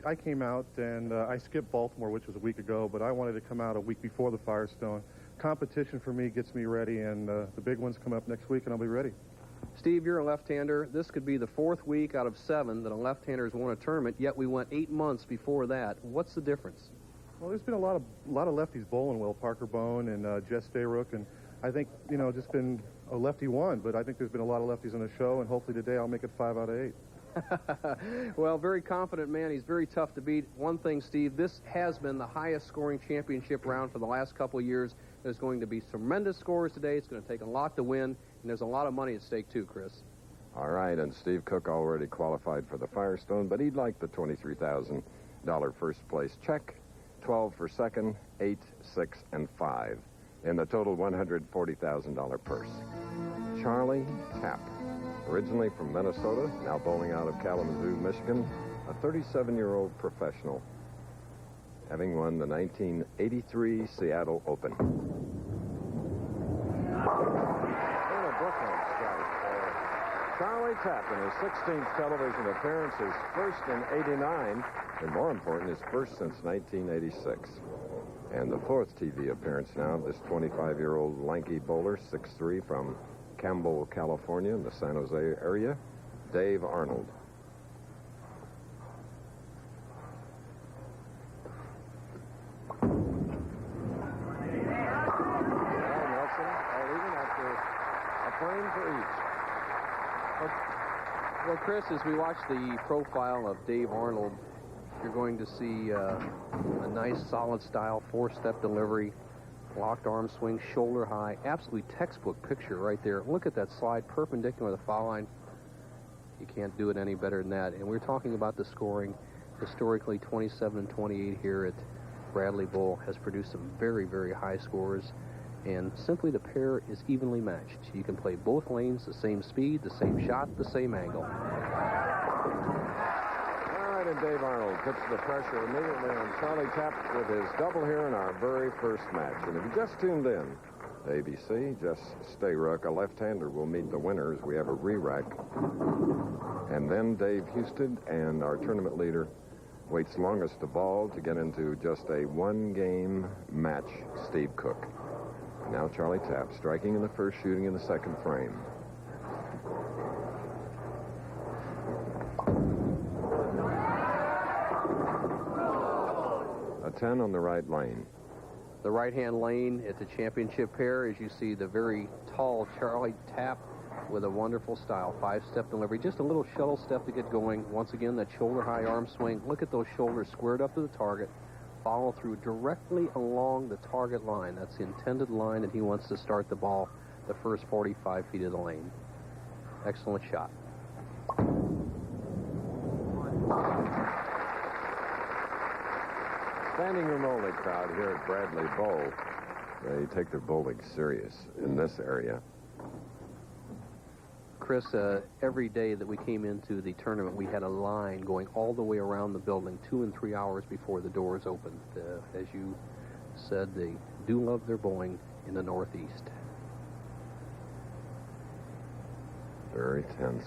I came out and I skipped Baltimore, which was a week ago, but I wanted to come out a week before the Firestone. Competition for me gets me ready, and the big ones come up next week, and I'll be ready. Steve, you're a left-hander. This could be the 4th week out of 7 that a left-hander has won a tournament, yet we went 8 months before that. What's the difference? Well, there's been a lot of lefties bowling well, Parker Bone and Jess Stayrook, and I think, you know, just been a lefty won, but I think there's been a lot of lefties on the show, and hopefully today I'll make it 5 out of 8. Well, very confident man. He's very tough to beat. One thing, Steve, this has been the highest scoring championship round for the last couple of years. There's going to be tremendous scores today. It's going to take a lot to win, and there's a lot of money at stake too, Chris. All right, and Steve Cook already qualified for the Firestone, but he'd like the $23,000 first place check, 12 for second, 8, 6, and 5, in the total $140,000 purse. Charlie Tapp, originally from Minnesota, now bowling out of Kalamazoo, Michigan, a 37-year-old professional, having won the 1983 Seattle Open. And a Brooklyn strike for Charlie Tapp in his 16th television appearance, his first in '89, and more important, his first since 1986. And the 4th TV appearance now of this 25-year-old lanky bowler, 6'3", from Campbell, California, in the San Jose area, Dave Arnold. Well, Chris, as we watch the profile of Dave Arnold, you're going to see a nice, solid style, 4-step delivery, locked arm swing, shoulder high, absolutely textbook picture right there. Look at that slide perpendicular to the foul line. You can't do it any better than that. And we're talking about the scoring. Historically, 27 and 28 here at Bradley Bowl has produced some very, very high scores. And simply the pair is evenly matched. You can play both lanes, the same speed, the same shot, the same angle. All right, and Dave Arnold puts the pressure immediately on Charlie Tapp with his double here in our very first match. And if you just tuned in to ABC, Jess Stayrook, a left-hander, will meet the winner as we have a re-rack. And then Dave Houston and our tournament leader waits longest of all to get into just a one-game match, Steve Cook. Now Charlie Tapp striking in the first, shooting in the second frame. A 10 on the right lane. The right-hand lane at the championship pair, as you see the very tall Charlie Tapp with a wonderful style, 5-step delivery. Just a little shuttle step to get going. Once again, that shoulder-high arm swing. Look at those shoulders squared up to the target. Follow through directly along the target line. That's the intended line that he wants to start the ball the first 45 feet of the lane. Excellent shot. Standing room only crowd here at Bradley Bowl. They take their bowling serious in this area. Chris, every day that we came into the tournament, we had a line going all the way around the building 2 and 3 hours before the doors opened. As you said, they do love their bowling in the Northeast. Very tense.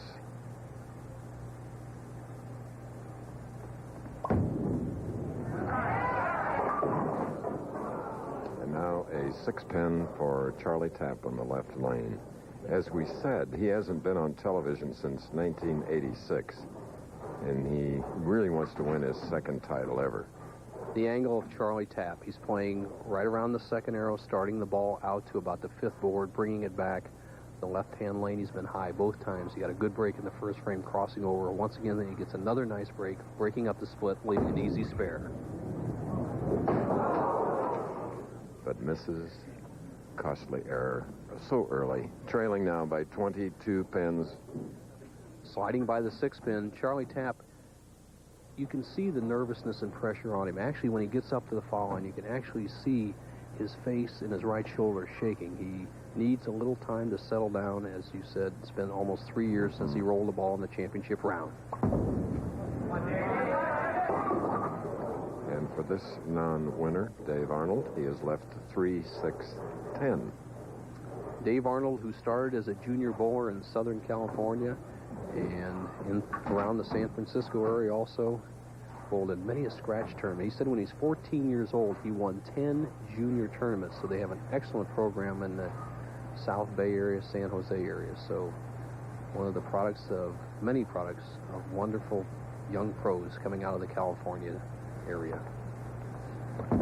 And now a 6-pin for Charlie Tapp on the left lane. As we said, he hasn't been on television since 1986, and he really wants to win his second title ever. The angle of Charlie Tapp, he's playing right around the second arrow, starting the ball out to about the 5th board, bringing it back. The left-hand lane, he's been high both times. He got a good break in the first frame, crossing over. Once again, then he gets another nice break, breaking up the split, leaving an easy spare. But misses. Costly error so early, trailing now by 22 pins. Sliding by the 6-pin, Charlie Tapp, you can see the nervousness and pressure on him. Actually, when he gets up to the foul line, you can actually see his face and his right shoulder shaking. He needs a little time to settle down. As you said, it's been almost 3 years since he rolled the ball in the championship round. And for this non-winner, Dave Arnold, he has left 3, 6, 10. Dave Arnold, who started as a junior bowler in Southern California and around the San Francisco area also, bowled in many a scratch tournament. He said when he's 14 years old, he won 10 junior tournaments. So they have an excellent program in the South Bay area, San Jose area. So one of the products of many products of wonderful young pros coming out of the California area. In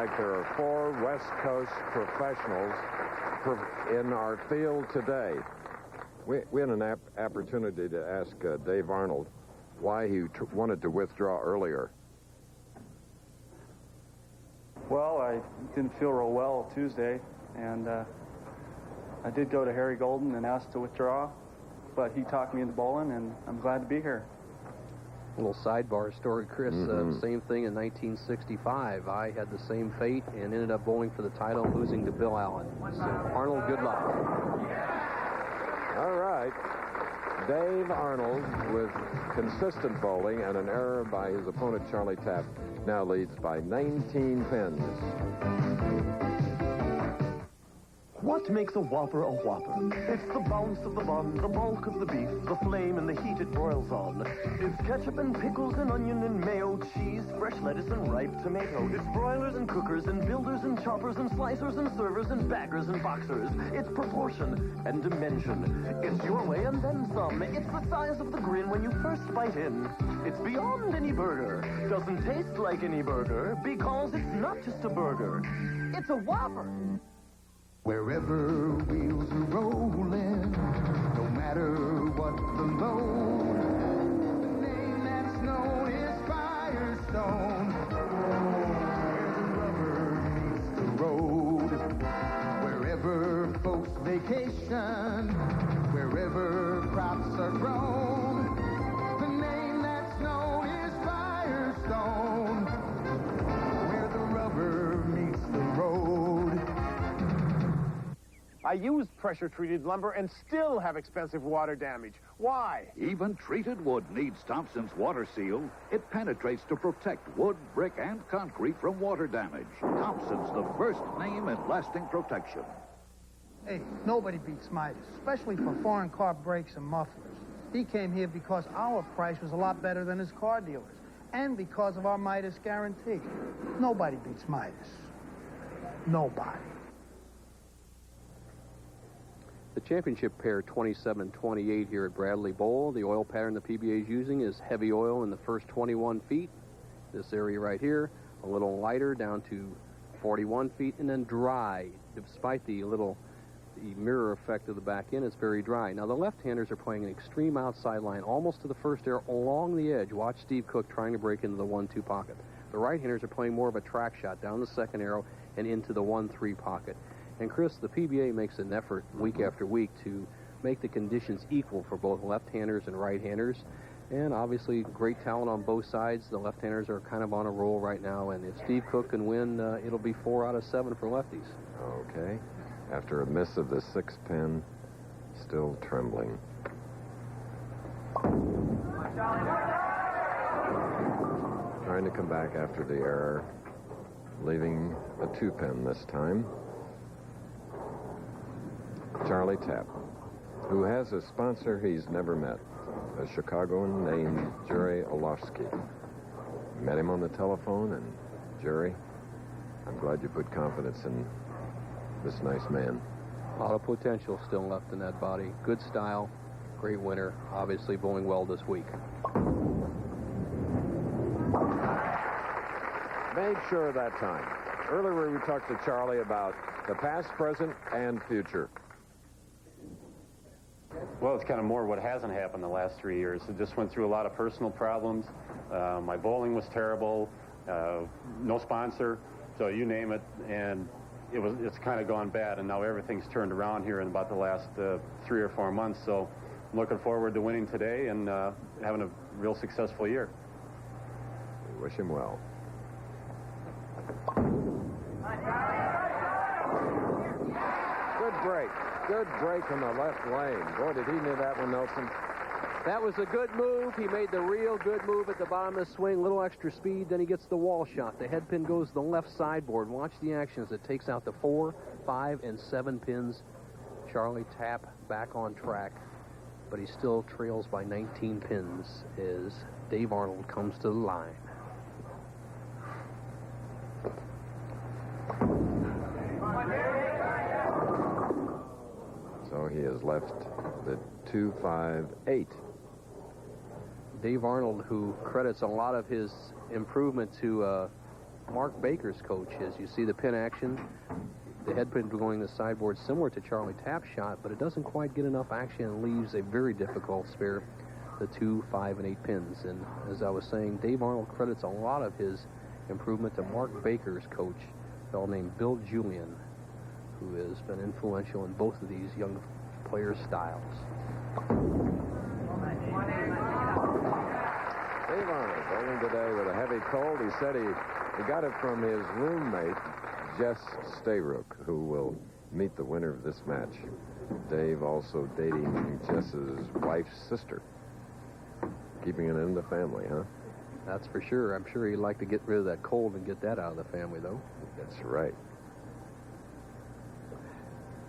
fact, there are 4 West Coast professionals in our field today. We had an opportunity to ask Dave Arnold why he wanted to withdraw earlier. Well, I didn't feel real well Tuesday, and I did go to Harry Golden and ask to withdraw, but he talked me into bowling, and I'm glad to be here. Little sidebar story, Chris. Same thing in 1965. I had the same fate and ended up bowling for the title, losing to Bill Allen. So, Arnold, good luck. All right. Dave Arnold, with consistent bowling and an error by his opponent, Charlie Tapp, now leads by 19 pins. What makes a Whopper a Whopper? It's the bounce of the bun, the bulk of the beef, the flame and the heat it broils on. It's ketchup and pickles and onion and mayo, cheese, fresh lettuce and ripe tomato. It's broilers and cookers and builders and choppers and slicers and servers and baggers and boxers. It's proportion and dimension. It's your way and then some. It's the size of the grin when you first bite in. It's beyond any burger. Doesn't taste like any burger because it's not just a burger. It's a Whopper. Wherever wheels are rolling, no matter what the load, the name that's known is Firestone. Where the rubber meets the road, wherever folks vacation, wherever crops are grown, the name that's known is Firestone. Where the rubber meets the road. I used pressure-treated lumber and still have expensive water damage. Why? Even treated wood needs Thompson's Water Seal. It penetrates to protect wood, brick, and concrete from water damage. Thompson's the first name in lasting protection. Hey, nobody beats Midas, especially for foreign car brakes and mufflers. He came here because our price was a lot better than his car dealers, and because of our Midas guarantee. Nobody beats Midas. Nobody. The championship pair 27-28 here at Bradley Bowl. The oil pattern the PBA is using is heavy oil in the first 21 feet. This area right here, a little lighter down to 41 feet, and then dry. Despite the mirror effect of the back end, it's very dry. Now the left-handers are playing an extreme outside line, almost to the first arrow along the edge. Watch Steve Cook trying to break into the 1-2 pocket. The right-handers are playing more of a track shot down the second arrow and into the 1-3 pocket. And Chris, the PBA makes an effort week after week to make the conditions equal for both left-handers and right-handers. And obviously, great talent on both sides. The left-handers are kind of on a roll right now. And if Steve Cook can win, it'll be 4 out of 7 for lefties. Okay. After a miss of the 6th pin, still trembling. Trying to come back after the error, leaving a 2-pin this time. Charlie Tapp, who has a sponsor he's never met, a Chicagoan named Jerry Olofsky. Met him on the telephone, and Jerry, I'm glad you put confidence in this nice man. A lot of potential still left in that body. Good style, great winner, obviously bowling well this week. Made sure that time. Earlier we talked to Charlie about the past, present, and future. Well, it's kind of more what hasn't happened the last 3 years. I just went through a lot of personal problems. My bowling was terrible, no sponsor, so you name it, and it's kind of gone bad, and now everything's turned around here in about the last 3 or 4 months, so I'm looking forward to winning today and having a real successful year. We wish him well. Good break. Good break in the left lane. Boy, did he need that one, Nelson. That was a good move. He made the real good move at the bottom of the swing. Little extra speed, then he gets the wall shot. The head pin goes to the left sideboard. Watch the action as it takes out the 4, 5, and 7 pins. Charlie Tapp back on track. but he still trails by 19 pins as Dave Arnold comes to the line. So he has left the 2-5-8. Dave Arnold, who credits a lot of his improvement to Mark Baker's coach. As you see the pin action, the head pin going the sideboard similar to Charlie Tapp's shot, but it doesn't quite get enough action and leaves a very difficult spare, the 2, 5, and 8 pins. And as I was saying, Dave Arnold credits a lot of his improvement to Mark Baker's coach, a fellow named Bill Julian, who has been influential in both of these young players' styles. Dave Arnold bowling today with a heavy cold. He said he got it from his roommate, Jess Stayrook, who will meet the winner of this match. Dave also dating Jess's wife's sister. Keeping it in the family, huh? That's for sure. I'm sure he'd like to get rid of that cold and get that out of the family, though. That's right.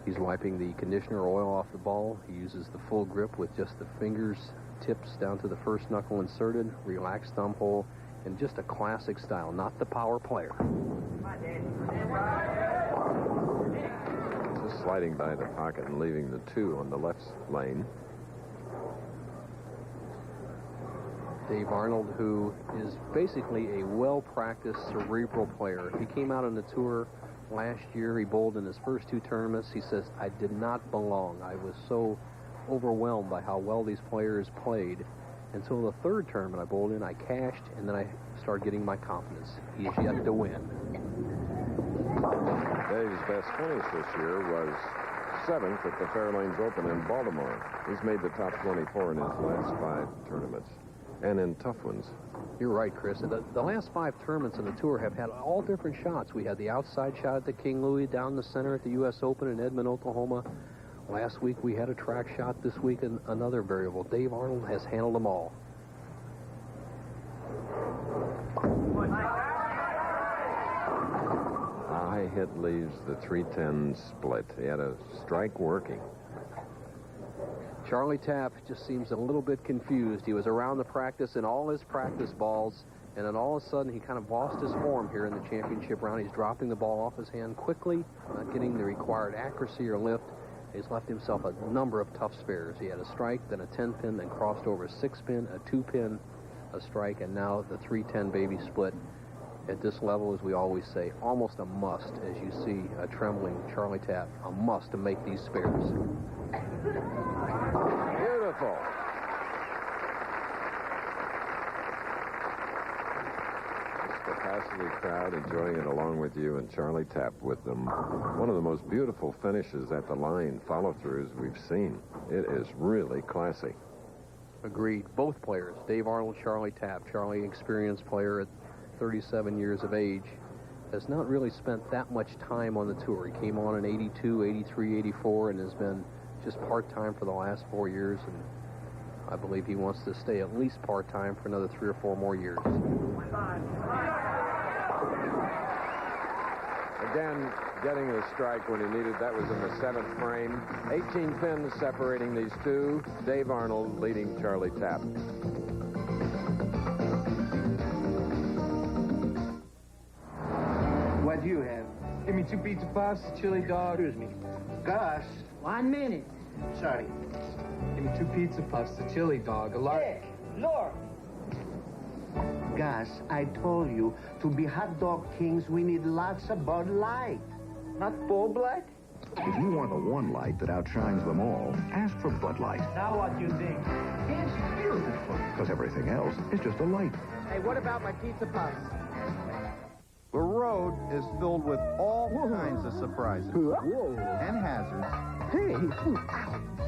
He's wiping the conditioner oil off the ball. He uses the full grip with just the fingers, tips down to the first knuckle inserted, relaxed thumb hole, and just a classic style, not the power player. Just sliding by the pocket and leaving the 2 on the left lane. Dave Arnold, who is basically a well-practiced cerebral player. He came out on the tour last year. He bowled in his first 2 tournaments. He says, I did not belong. I was so overwhelmed by how well these players played. Until the 3rd tournament I bowled in, I cashed, and then I started getting my confidence. He is yet to win. Dave's best finish this year was 7th at the Fairlanes Open in Baltimore. He's made the top 24 in his last 5 tournaments, and in tough ones. You're right, Chris. The last 5 tournaments on the tour have had all different shots. We had the outside shot at the King Louis, down the center at the U.S. Open in Edmond, Oklahoma. Last week we had a track shot. This week another variable. Dave Arnold has handled them all. High hit leaves the 310 split. He had a strike working. Charlie Tapp just seems a little bit confused. He was around the practice in all his practice balls, and then all of a sudden he kind of lost his form here in the championship round. He's dropping the ball off his hand quickly, not getting the required accuracy or lift. He's left himself a number of tough spares. He had a strike, then a 10-pin, then crossed over a 6-pin, a 2-pin, a strike, and now the 310 baby split. At this level, as we always say, almost a must, as you see a trembling Charlie Tapp, a must to make these spares. Beautiful. This capacity crowd enjoying it along with you, and Charlie Tapp with them. One of the most beautiful finishes at the line, follow-throughs we've seen. It is really classy. Agreed. Both players, Dave Arnold, Charlie Tapp. Charlie, experienced player at 37 years of age, has not really spent that much time on the tour. He came on in 82, 83, 84, and has been just part-time for the last 4 years, and I believe he wants to stay at least part-time for another 3 or 4 more years. Again, getting the strike when he needed. That was in the 7th frame. 18 pins separating these 2. Dave Arnold leading Charlie Tapp. What do you have? Give me 2 pizza puffs, a chili dog. Excuse me. Gus. 1 minute. Sorry. Give me 2 pizza puffs, a chili dog, a large. Hey, Lord. Gus, I told you, to be hot dog kings, we need lots of Bud Light. Not Bull Blood? If you want the one light that outshines them all, ask for Bud Light. Now what do you think? It's beautiful. Because everything else is just a light. Hey, what about my pizza puffs? The road is filled with all kinds of surprises and hazards. Hey!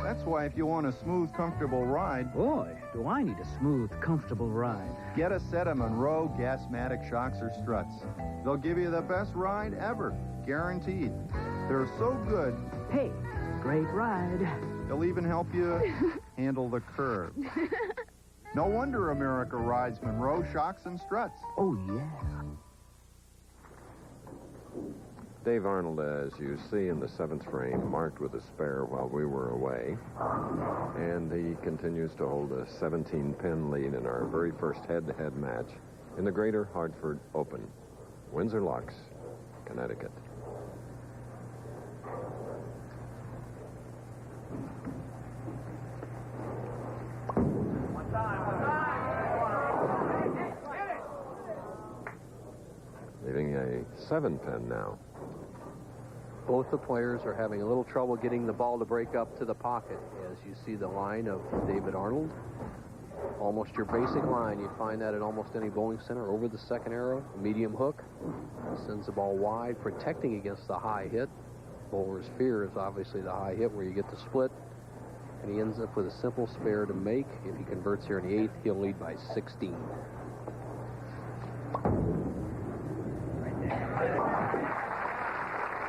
That's why if you want a smooth, comfortable ride... Boy, do I need a smooth, comfortable ride. Get a set of Monroe Gasmatic shocks or struts. They'll give you the best ride ever, guaranteed. They're so good... Hey, great ride. They'll even help you handle the curve. No wonder America rides Monroe shocks and struts. Oh, yeah. Dave Arnold, as you see in the 7th frame, marked with a spare while we were away. And he continues to hold a 17-pin lead in our very first head-to-head match in the Greater Hartford Open, Windsor Locks, Connecticut. Leaving a 7-pin now. Both the players are having a little trouble getting the ball to break up to the pocket. As you see the line of David Arnold, almost your basic line. You find that at almost any bowling center. Over the second arrow, medium hook, sends the ball wide, protecting against the high hit. Bowler's fear is obviously the high hit where you get the split, and he ends up with a simple spare to make. If he converts here in the 8th, he'll lead by 16.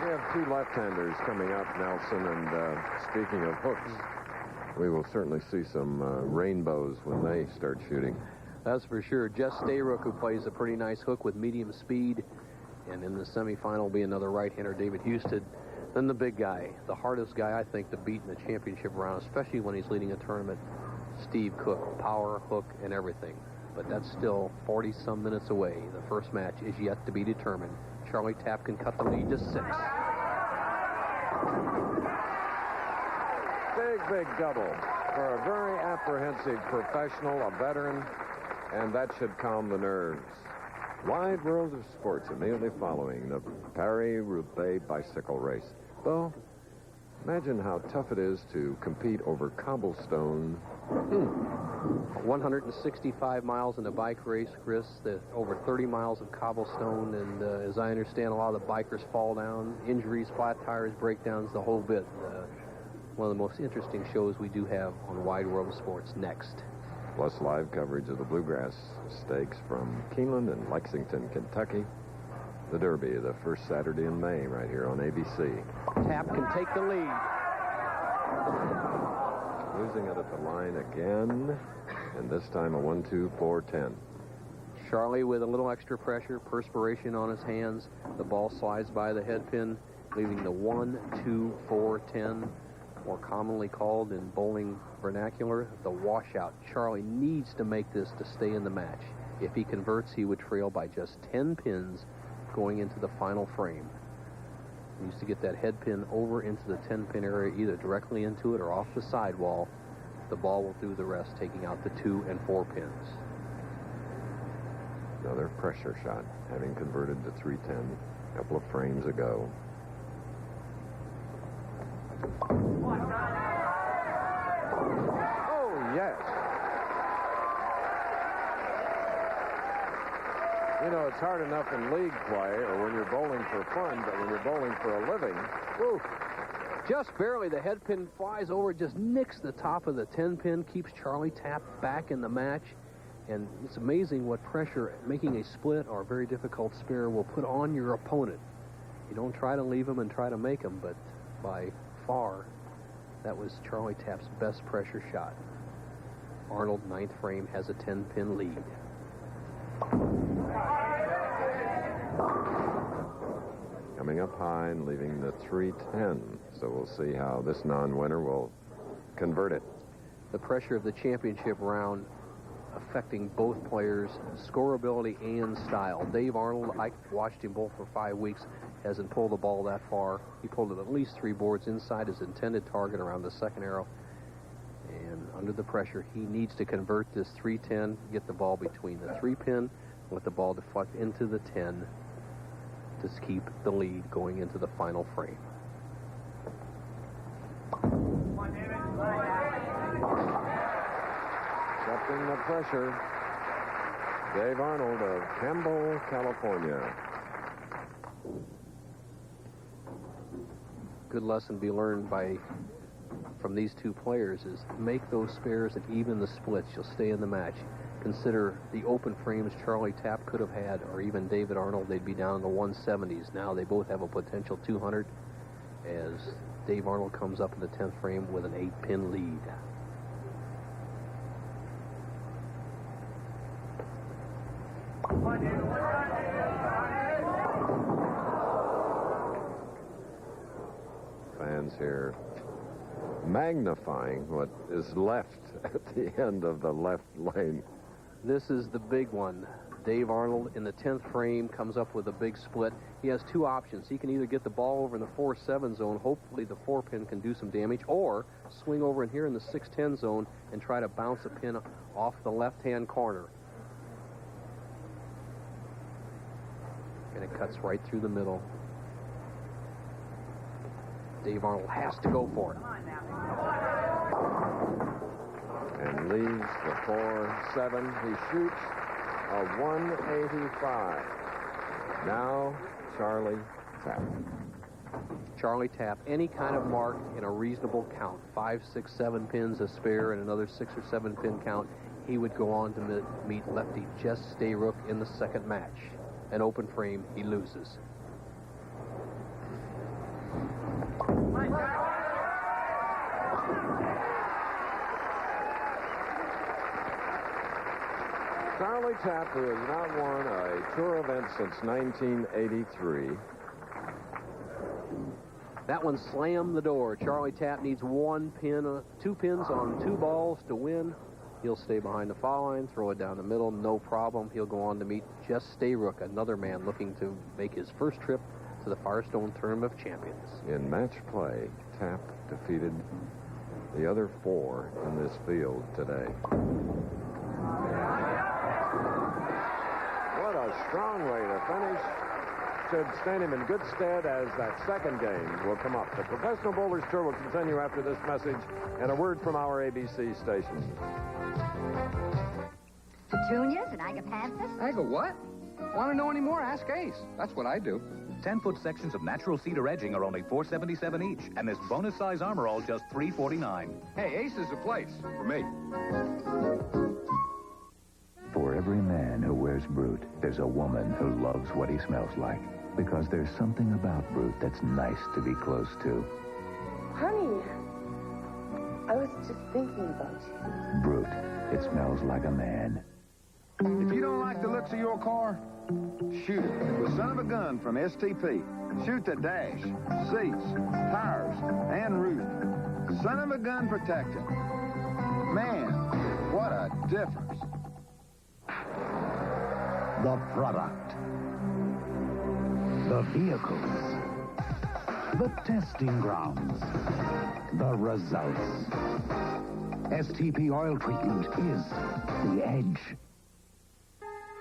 We have 2 left-handers coming up, Nelson, and speaking of hooks, we will certainly see some rainbows when they start shooting. That's for sure. Jess Stayrook, who plays a pretty nice hook with medium speed, and in the semifinal will be another right-hander, David Houston. Then the big guy, the hardest guy, I think, to beat in the championship round, especially when he's leading a tournament, Steve Cook. Power, hook, and everything. But that's still 40-some minutes away. The first match is yet to be determined. Charlie Tapp can cut the lead to 6. Big double for a very apprehensive professional, a veteran, and that should calm the nerves. Wide World of Sports immediately following the Paris-Roubaix bicycle race. Though, imagine how tough it is to compete over cobblestone. 165 miles in a bike race, Chris, over 30 miles of cobblestone, and as I understand, a lot of the bikers fall down, injuries, flat tires, breakdowns, the whole bit. One of the most interesting shows we do have on Wide World of Sports next. Plus live coverage of the Bluegrass Stakes from Keeneland and Lexington, Kentucky. The Derby, the first Saturday in May, right here on ABC. Tapp can take the lead. Losing it at the line again, and this time a 1-2-4-10. Charlie with a little extra pressure, perspiration on his hands. The ball slides by the head pin, leaving the 1-2-4-10, more commonly called in bowling vernacular, the washout. Charlie needs to make this to stay in the match. If he converts, he would trail by just 10 pins going into the final frame. He needs to get that head pin over into the 10-pin area, either directly into it or off the sidewall. The ball will do the rest, taking out the 2 and 4 pins. Another pressure shot, having converted to 310 a couple of frames ago. Oh, yes. You know, it's hard enough in league play or when you're bowling for fun, but when you're bowling for a living, woo. Just barely, the head pin flies over, just nicks the top of the 10-pin, keeps Charlie Tapp back in the match. And it's amazing what pressure making a split or a very difficult spare will put on your opponent. You don't try to leave him and try to make him, but by far, that was Charlie Tapp's best pressure shot. Arnold, 9th frame, has a 10-pin lead. Coming up high and leaving the 310. So we'll see how this non-winner will convert it. The pressure of the championship round affecting both players' scoreability and style. Dave Arnold, I watched him bowl for 5 weeks, hasn't pulled the ball that far. He pulled it at least 3 boards inside his intended target around the second arrow. And under the pressure, he needs to convert this 310, get the ball between the 3-pin, let the ball deflect into the 10 to keep the lead going into the final frame. Accepting the pressure, Dave Arnold of Campbell, California. Good lesson to be learned from these two players is make those spares and even the splits. You'll stay in the match. Consider the open frames Charlie Tapp could have had, or even David Arnold, they'd be down in the 170s. Now they both have a potential 200 as Dave Arnold comes up in the 10th frame with an 8-pin lead. stands here magnifying what is left at the end of the left lane. This is the big one. Dave Arnold in the 10th frame comes up with a big split. He has two options. He can either get the ball over in the 4-7 zone, hopefully the 4-pin can do some damage, or swing over in here in the 6-10 zone and try to bounce a pin off the left-hand corner. And it cuts right through the middle. Dave Arnold has to go for it. And leaves the 4-7. He shoots a 185. Now, Charlie Tapp. Charlie Tapp, any kind of mark in a reasonable count, 5, 6, 7 pins, a spare, and another 6 or 7 pin count, he would go on to meet lefty Jess Stayrook in the second match. An open frame, he loses. Charlie Tapp, who has not won a tour event since 1983. That one slammed the door. Charlie Tapp needs 1 pin, 2 pins on 2 balls to win. He'll stay behind the foul line, throw it down the middle, no problem. He'll go on to meet Jess Stayrook, another man looking to make his first trip to the Firestone Tournament of Champions. In match play, Tapp defeated the other 4 in this field today. What a strong way to finish. Should stand him in good stead as that second game will come up. The Professional Bowlers Tour will continue after this message and a word from our ABC stations. Petunias and agapanthus? Aga what? Want to know any more? Ask Ace. That's what I do. 10-foot sections of natural cedar edging are only $4.77 each, and this bonus size armor all just $3.49. Hey, Ace is the place for me. For every man who wears Brute, there's a woman who loves what he smells like. Because there's something about Brute that's nice to be close to. Honey, I was just thinking about you. Brute. It smells like a man. If you don't like the looks of your car, shoot it with Son of a Gun from STP. Shoot the dash, seats, tires, and roof. Son of a Gun protector. Man, what a difference. The product. The vehicles. The testing grounds. The results. STP oil treatment is the edge.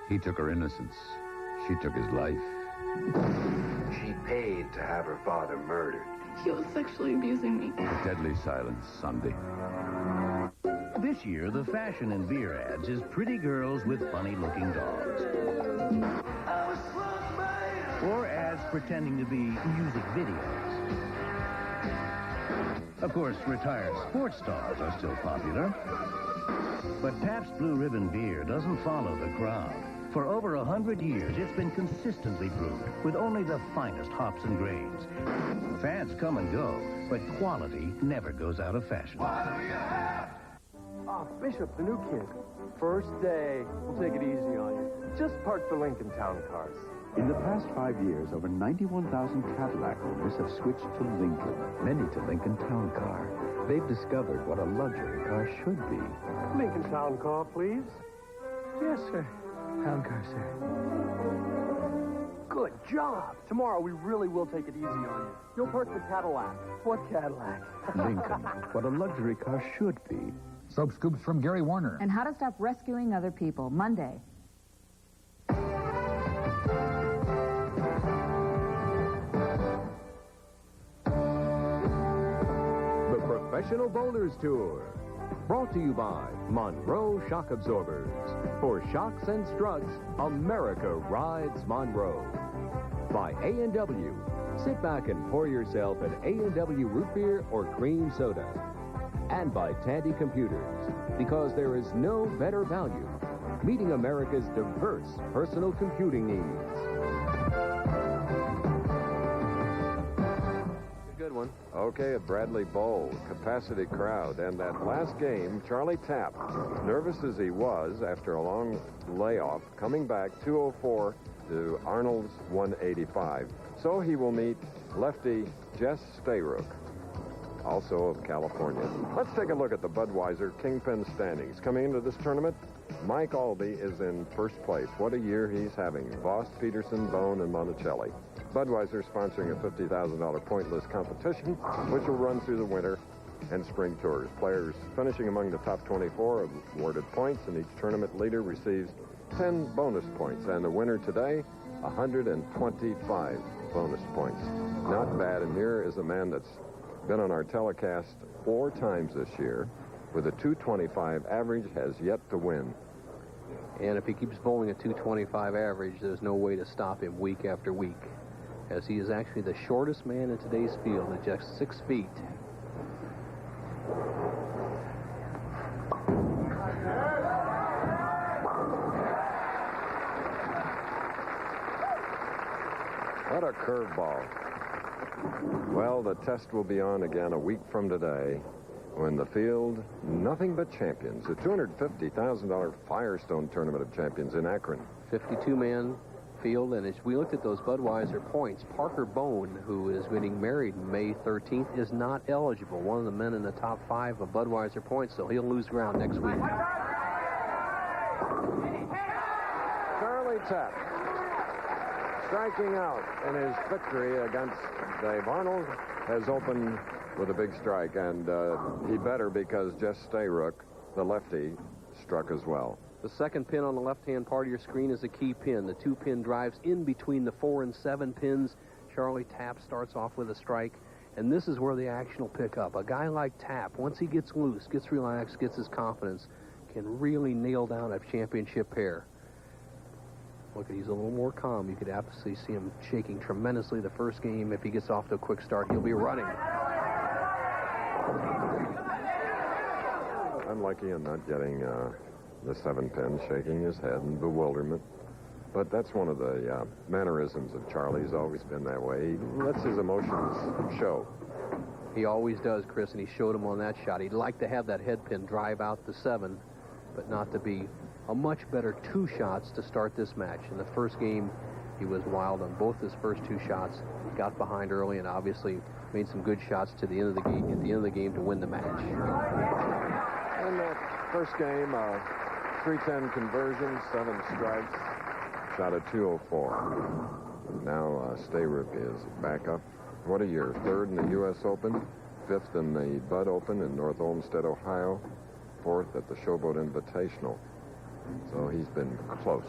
He took her innocence. She took his life. She paid to have her father murdered. He was sexually abusing me. A deadly silence Sunday. This year, the fashion in beer ads is pretty girls with funny-looking dogs. Or ads pretending to be music videos. Of course, retired sports stars are still popular. But Pabst Blue Ribbon beer doesn't follow the crowd. For over 100 years, it's been consistently brewed with only the finest hops and grains. Fads come and go, but quality never goes out of fashion. Oh, Bishop, the new kid. First day. We'll take it easy on you. Just park the Lincoln Town cars. In the past 5 years, over 91,000 Cadillac owners have switched to Lincoln, many to Lincoln Town Car. They've discovered what a luxury car should be. Lincoln Town car, please. Yes, sir. Town car, sir. Good job. Tomorrow, we really will take it easy on you. You'll park the Cadillac. What Cadillac? Lincoln, what a luxury car should be. Soap scoops from Gary Warner. And how to stop rescuing other people, Monday. The Professional Bowlers Tour. Brought to you by Monroe Shock Absorbers. For shocks and struts, America rides Monroe. By A&W. Sit back and pour yourself an A&W root beer or cream soda. And by Tandy Computers, because there is no better value, meeting America's diverse personal computing needs. Good one. Okay, at Bradley Bowl, capacity crowd. And that last game, Charlie Tapp, nervous as he was after a long layoff, coming back 204 to Arnold's 185. So he will meet lefty Jess Stayrook. also of California. Let's take a look at the Budweiser Kingpin standings. Coming into this tournament, Mike Albee is in first place. What a year he's having. Voss, Peterson, Bone, and Monticelli. Budweiser sponsoring a $50,000 pointless competition, which will run through the winter and spring tours. Players finishing among the top 24 are awarded points, and each tournament leader receives 10 bonus points. And the winner today, 125 bonus points. Not bad. And here is a man that's been on our telecast 4 times this year with a 225 average, has yet to win. And if he keeps bowling a 225 average, there's no way to stop him week after week, as he is actually the shortest man in today's field at just 6 feet. What a curveball. Well, the test will be on again a week from today when the field, nothing but champions. The $250,000 Firestone Tournament of Champions in Akron. 52-man field, and as we looked at those Budweiser points, Parker Bone, who is getting married May 13th, is not eligible. One of the men in the top 5 of Budweiser points, so he'll lose ground next week. Charlie Tapp, striking out in his victory against Dave Arnold, has opened with a big strike, and he better, because Jess Stayrook, the lefty, struck as well. The second pin on the left-hand part of your screen is a key pin. The 2-pin drives in between the 4 and 7 pins. Charlie Tapp starts off with a strike, and this is where the action will pick up. A guy like Tapp, once he gets loose, gets relaxed, gets his confidence, can really nail down a championship pair. Look, he's a little more calm. You could absolutely see him shaking tremendously the first game. If he gets off to a quick start, he'll be running. Unlucky in not getting the 7-pin, shaking his head in bewilderment. But that's one of the mannerisms of Charlie. He's always been that way. He lets his emotions show. He always does, Chris, and he showed him on that shot. He'd like to have that head pin drive out the 7, but not to be a much better 2 shots to start this match. In the first game, he was wild on both his first 2 shots. Got behind early and obviously made some good shots to the end of the game, at the end of the game, to win the match. In that first game, 310 conversion, 7 strikes, shot at 204. Now Stayrook is back up. What a year. 3rd in the U.S. Open, 5th in the Bud Open in North Olmsted, Ohio, 4th at the Showboat Invitational. So he's been close.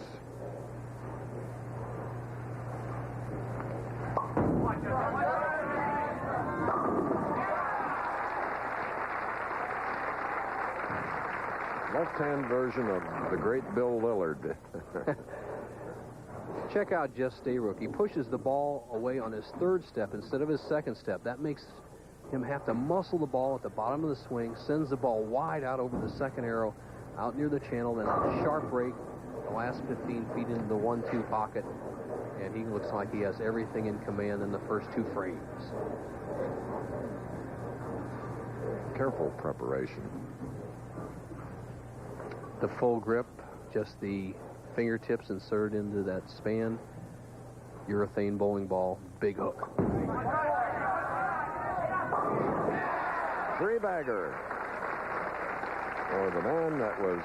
Left-hand version of the great Bill Lillard. Check out Jess Stayrook. He pushes the ball away on his 3rd step instead of his 2nd step. That makes him have to muscle the ball at the bottom of the swing, sends the ball wide out over the 2nd arrow, out near the channel, then a sharp break, the last 15 feet into the 1-2 pocket, and he looks like he has everything in command in the first 2 frames. Careful preparation. The full grip, just the fingertips inserted into that span. Urethane bowling ball, big hook. 3-bagger for the man that was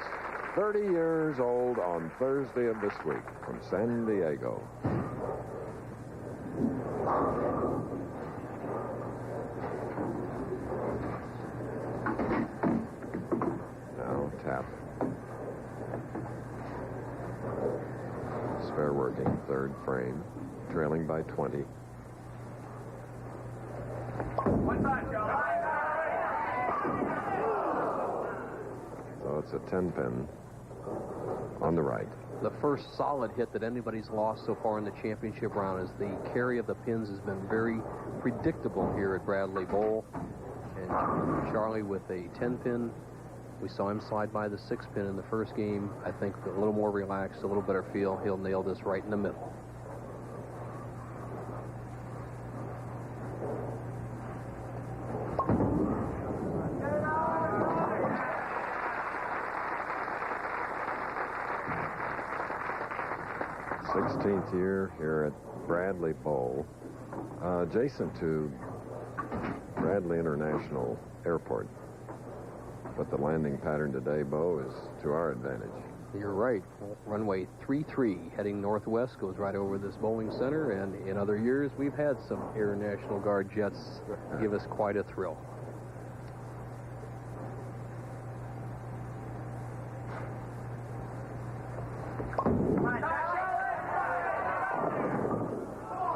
30 years old on Thursday of this week from San Diego. Now Tapp. Spare working 3rd frame, trailing by 20. So it's a 10-pin on the right. The first solid hit that anybody's lost so far in the championship round is the carry of the pins has been very predictable here at Bradley Bowl. And Charlie with a 10-pin. We saw him slide by the 6-pin in the first game. I think a little more relaxed, a little better feel. He'll nail this right in the middle. th year here at Bradley Bowl. Adjacent to Bradley Hadley International Airport. But the landing pattern today, Bo, is to our advantage. You're right. Runway 33 heading northwest goes right over this bowling center, and in other years we've had some Air National Guard jets give us quite a thrill.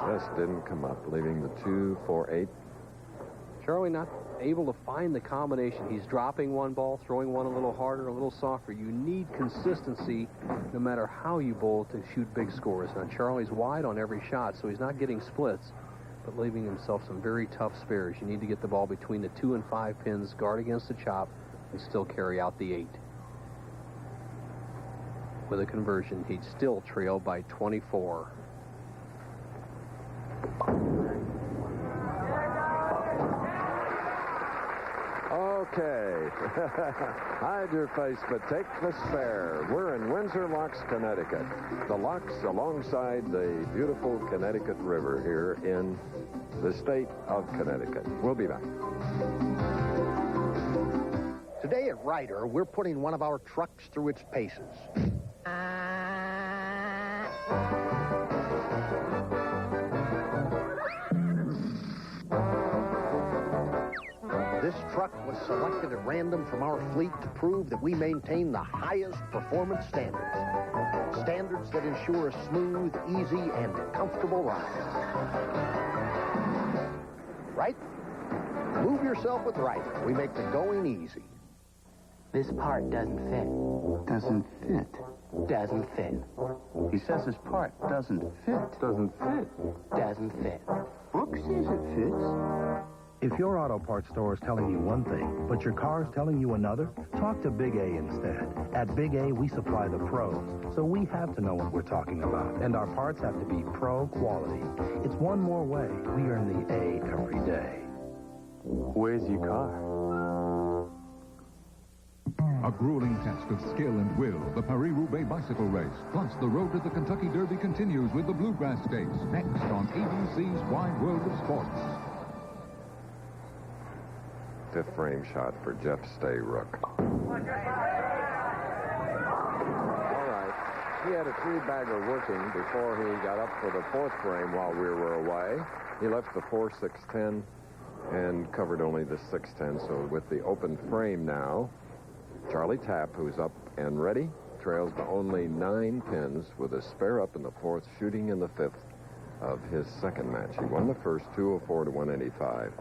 Just didn't come up, leaving the 2-4-8. Charlie not able to find the combination. He's dropping one ball, throwing one a little harder, a little softer. You need consistency no matter how you bowl to shoot big scores. Now, Charlie's wide on every shot, so he's not getting splits, but leaving himself some very tough spares. You need to get the ball between the 2 and 5 pins, guard against the chop, and still carry out the 8. With a conversion, he'd still trail by 24. Okay. Hide your face, but take the spare. We're in Windsor Locks, Connecticut. The Locks alongside the beautiful Connecticut River here in the state of Connecticut. We'll be back. Today at Ryder, we're putting one of our trucks through its paces. This truck was selected at random from our fleet to prove that we maintain the highest performance standards. Standards that ensure a smooth, easy, and comfortable ride. Right? Move yourself with Ryder. We make the going easy. This part doesn't fit. Doesn't fit. Doesn't fit. He says his part doesn't fit. Doesn't fit. Doesn't fit. Book says it fits. If your auto parts store is telling you one thing, but your car's telling you another, talk to Big A instead. At Big A, we supply the pros, so we have to know what we're talking about, and our parts have to be pro quality. It's one more way. We earn the A every day. Where's your car? A grueling test of skill and will, the Paris-Roubaix bicycle race. Plus, the road to the Kentucky Derby continues with the Bluegrass Stakes. Next on ABC's Wide World of Sports. Fifth frame shot for Jeff Stayrook. All right. He had a 3-bagger working before he got up for the 4th frame while we were away. He left the 4-6-10 and covered only the 6-10. So with the open frame now, Charlie Tapp, who's up and ready, trails to only 9 pins with a spare up in the 4th, shooting in the 5th of his second match. He won the first 204 to 185.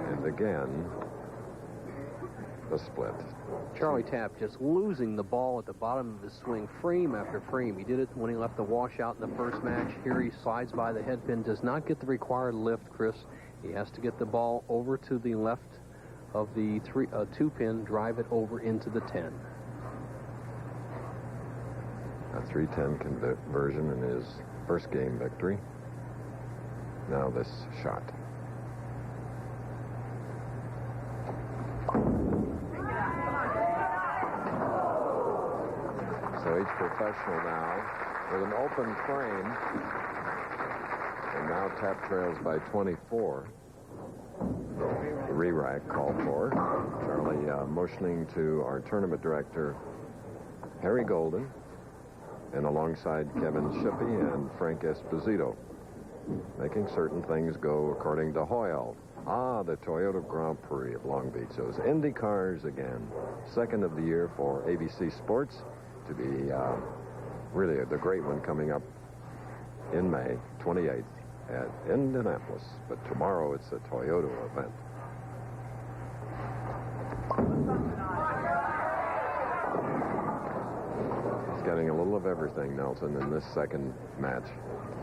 And again, the split. Charlie Tapp just losing the ball at the bottom of his swing frame after frame. He did it when he left the washout in the first match. Here he slides by the head pin, does not get the required lift, Chris. He has to get the ball over to the left of the 2-pin, drive it over into the 10. A 310 conversion in his first game victory. Now this shot. So each professional now with an open frame. And now Tapp trails by 24. The re-rack called for. Charlie motioning to our tournament director, Harry Golden, and alongside Kevin Shippey and Frank Esposito, making certain things go according to Hoyle. The Toyota Grand Prix of Long Beach. Those Indy cars again. Second of the year for ABC Sports, to be really the great one coming up in May 28th at Indianapolis. But tomorrow it's a Toyota event. He's getting a little of everything, Nelson, in this second match.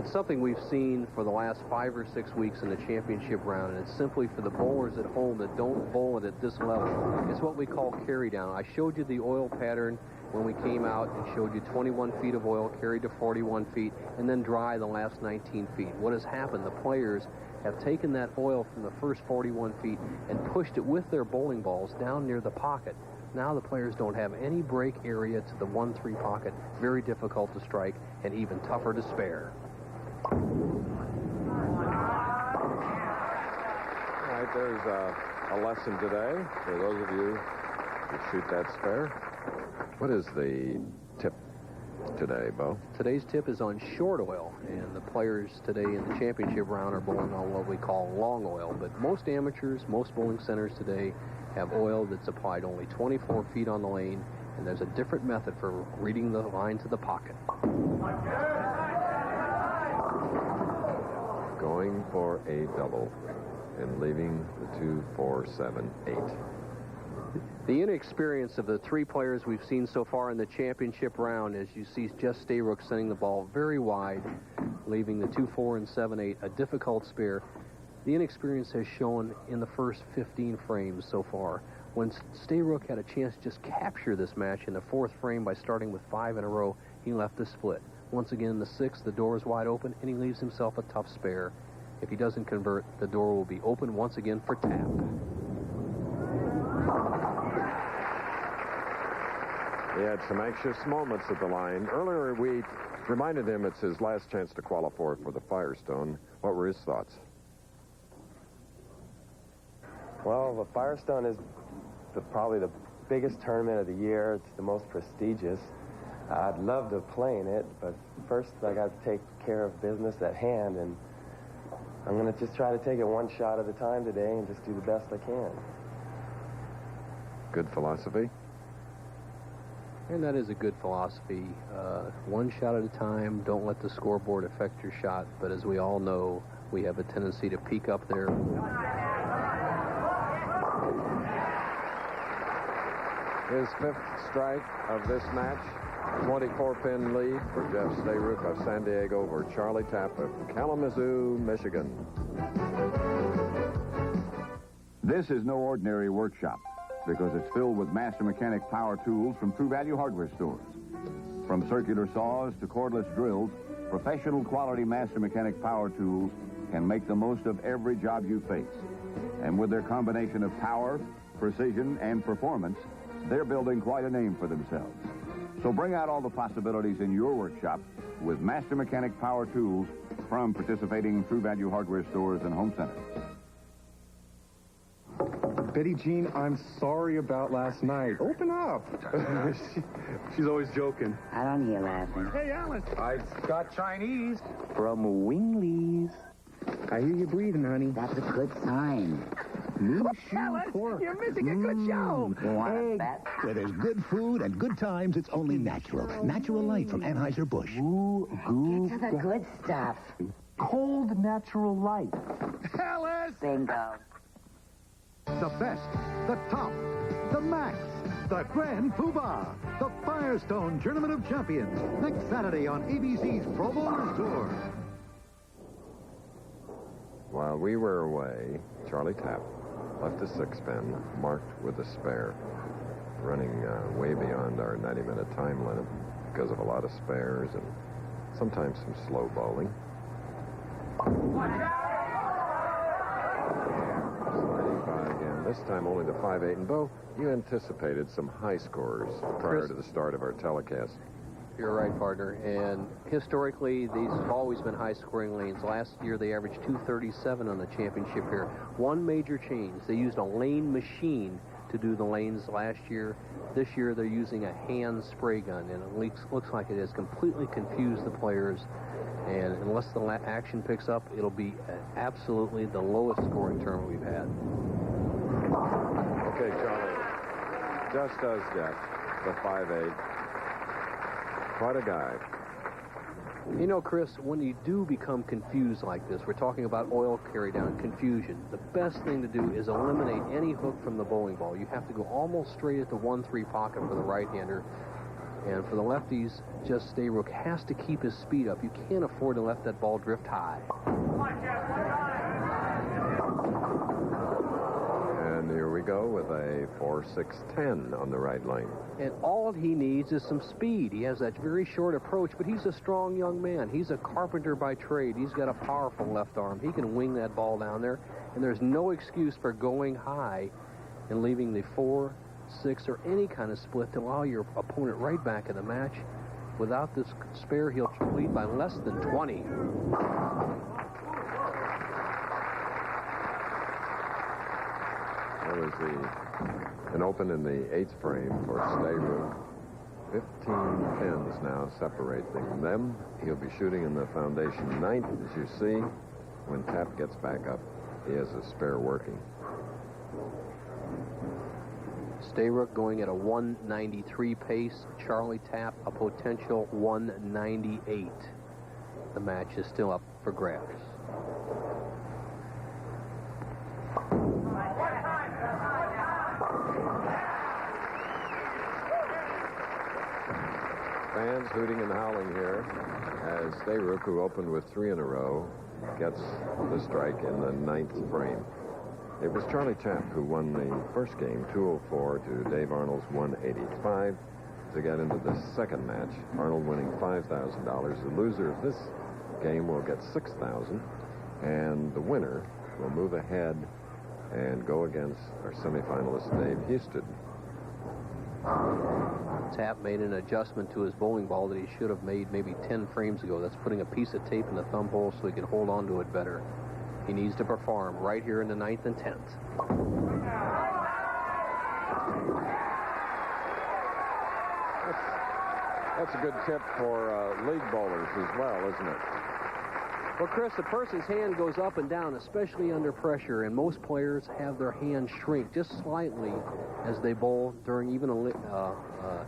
It's something we've seen for the last 5 or 6 weeks in the championship round, and it's simply for the bowlers at home that don't bowl it at this level. It's what we call carry down. I showed you the oil pattern when we came out and showed you 21 feet of oil carried to 41 feet and then dry the last 19 feet. What has happened, the players have taken that oil from the first 41 feet and pushed it with their bowling balls down near the pocket Now the players don't have any break area to the 1-3 pocket. Very difficult to strike and even tougher to spare. All right, there's a lesson today for those of you who shoot that spare. What is the tip today, Bo? Today's tip is on short oil, and the players today in the championship round are bowling on what we call long oil. But most amateurs, most bowling centers today have oil that's applied only 24 feet on the lane, and there's a different method for reading the line to the pocket. Going for a double and leaving the 2, 4, 7, 8. The inexperience of the 3 players we've seen so far in the championship round, as you see Jeff Stayrook sending the ball very wide, leaving the 2, 4, and 7, 8, a difficult spare. The inexperience has shown in the first 15 frames so far. When Stayrook had a chance to just capture this match in the 4th frame by starting with 5 in a row, he left the split. Once again, in the 6th, the door is wide open, and he leaves himself a tough spare. If he doesn't convert, the door will be open once again for tap. He had some anxious moments at the line. Earlier, we reminded him it's his last chance to qualify for the Firestone. What were his thoughts? Well, the Firestone is probably the biggest tournament of the year. It's the most prestigious. I'd love to play in it, but first I got to take care of business at hand, and I'm going to just try to take it one shot at a time today and just do the best I can. Good philosophy. And that is a good philosophy. One shot at a time. Don't let the scoreboard affect your shot. But as we all know, we have a tendency to peak up there. His 5th strike of this match. 24-pin lead for Jeff Stayrook of San Diego over Charlie Tapp of Kalamazoo, Michigan. This is no ordinary workshop, because it's filled with master mechanic power tools from True Value hardware stores. From circular saws to cordless drills, professional quality master mechanic power tools can make the most of every job you face. And with their combination of power, precision, and performance, they're building quite a name for themselves. So bring out all the possibilities in your workshop with master mechanic power tools from participating True Value hardware stores and home centers. Betty Jean, I'm sorry about last night. Open up. She's always joking. I don't hear laughing. Hey, Alice. I got Chinese. From Winglies. I hear you breathing, honey. That's a good sign. Alice, you're missing a good show. Want a bet? Where there's good food and good times, it's only natural. Natural Light from Anheuser-Busch. Get to the good stuff. Cold Natural Light. Alice! Bingo. The best, the top, the max, the grand poobah, the Firestone Tournament of Champions, next Saturday on ABC's Pro Bowlers Tour. While we were away, Charlie Tapp left a 6-pin marked with a spare, running way beyond our 90-minute time limit because of a lot of spares and sometimes some slow bowling. Sliding by again, this time only the 5-8. And Bo, you anticipated some high scores prior to the start of our telecast. You're right, partner. And historically, these have always been high-scoring lanes. Last year, they averaged 237 on the championship here. One major change, they used a lane machine to do the lanes last year. This year, they're using a hand spray gun, and it looks like it has completely confused the players. And unless the action picks up, it'll be absolutely the lowest scoring tournament we've had. Okay, Charlie. Just does get the 5-8. Quite a guy. You know, Chris, when you do become confused like this, we're talking about oil carry down, confusion, the best thing to do is eliminate any hook from the bowling ball. You have to go almost straight at the 1-3 pocket for the right-hander. And for the lefties, just Stayrook has to keep his speed up. You can't afford to let that ball drift high. And here we go with a 4-6-10 on the right lane. And all he needs is some speed. He has that very short approach, but he's a strong young man. He's a carpenter by trade. He's got a powerful left arm. He can wing that ball down there, and there's no excuse for going high and leaving the 4, 6, or any kind of split to allow your opponent right back in the match. Without this spare, he'll lead by less than 20. There was an open in the 8th frame for Stayrook. 15 pins now separating them. He'll be shooting in the foundation 9th, as you see. When Tapp gets back up, he has a spare working. Stayrook going at a 193 pace. Charlie Tapp a potential 198. The match is still up for grabs. Fans hooting and howling here as Stayrook, who opened with 3 in a row, gets the strike in the 9th frame. It was Charlie Tapp who won the first game, 204 to Dave Arnold's 185. To get into the second match, Arnold winning $5,000. The loser of this game will get $6,000, and the winner will move ahead and go against our semifinalist Dave Houston. Tapp made an adjustment to his bowling ball that he should have made maybe 10 frames ago. That's putting a piece of tape in the thumb hole so he can hold on to it better. He needs to perform right here in the 9th and 10th. That's a good tip for league bowlers as well, isn't it? Well, Chris, a person's hand goes up and down, especially under pressure, and most players have their hand shrink just slightly as they bowl during even an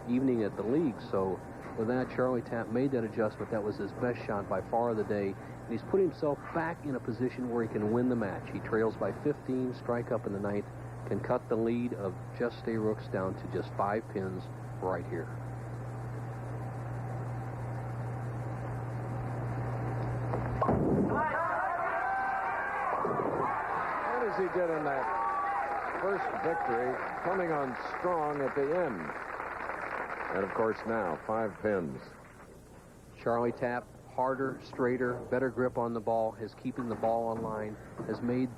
evening at the league. So with that, Charlie Tapp made that adjustment. That was his best shot by far of the day. And he's put himself back in a position where he can win the match. He trails by 15, strike up in the 9th, can cut the lead of Just Stay Rooks down to just 5 pins right here. What does he get in that first victory, coming on strong at the end? And of course now, 5 pins. Charlie Tapp, harder, straighter, better grip on the ball, is keeping the ball on line, has made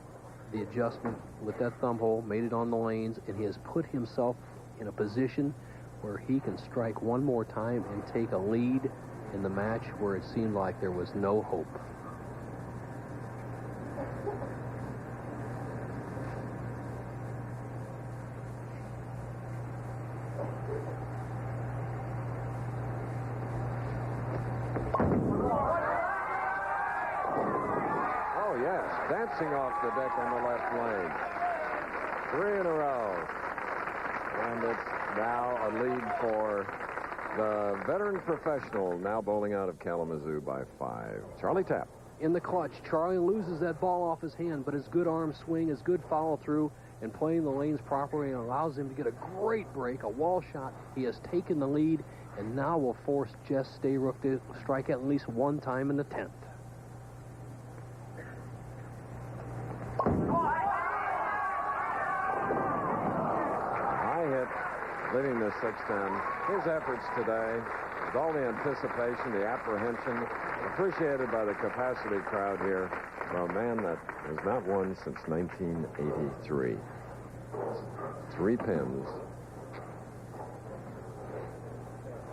the adjustment with that thumb hole, made it on the lanes, and he has put himself in a position where he can strike one more time and take a lead in the match where it seemed like there was no hope. Dancing off the deck on the left lane. 3 in a row. And it's now a lead for the veteran professional, now bowling out of Kalamazoo by 5. Charlie Tapp. In the clutch, Charlie loses that ball off his hand, but his good arm swing, his good follow-through, and playing the lanes properly allows him to get a great break, a wall shot. He has taken the lead, and now will force Jess Stayrook to strike at least one time in the 10th. Leading the 6-10. His efforts today, with all the anticipation, the apprehension, appreciated by the capacity crowd here, for a man that has not won since 1983. 3 pins.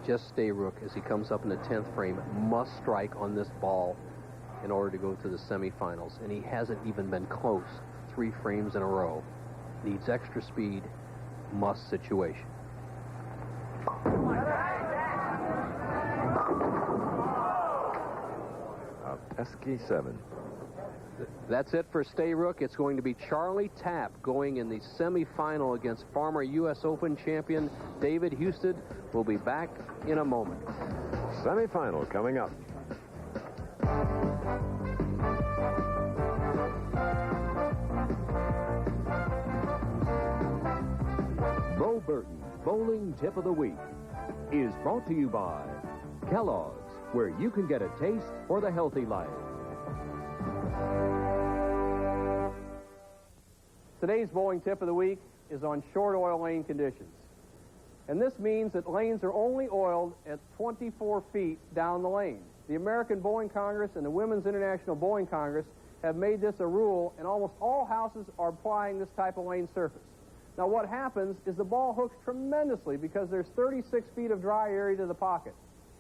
Just Stayrook, as he comes up in the 10th frame, must strike on this ball in order to go to the semifinals. And he hasn't even been close 3 frames in a row. Needs extra speed, must situation. A pesky 7. That's it for Stayrook. It's going to be Charlie Tapp going in the semifinal against former U.S. Open champion David Houston. We'll be back in a moment. Semifinal coming up. Bo Burton Bowling Tip of the Week is brought to you by Kellogg's, where you can get a taste for the healthy life. Today's bowling tip of the week is on short oil lane conditions. And this means that lanes are only oiled at 24 feet down the lane. The American Bowling Congress and the Women's International Bowling Congress have made this a rule, and almost all houses are applying this type of lane surface. Now what happens is the ball hooks tremendously because there's 36 feet of dry area to the pocket.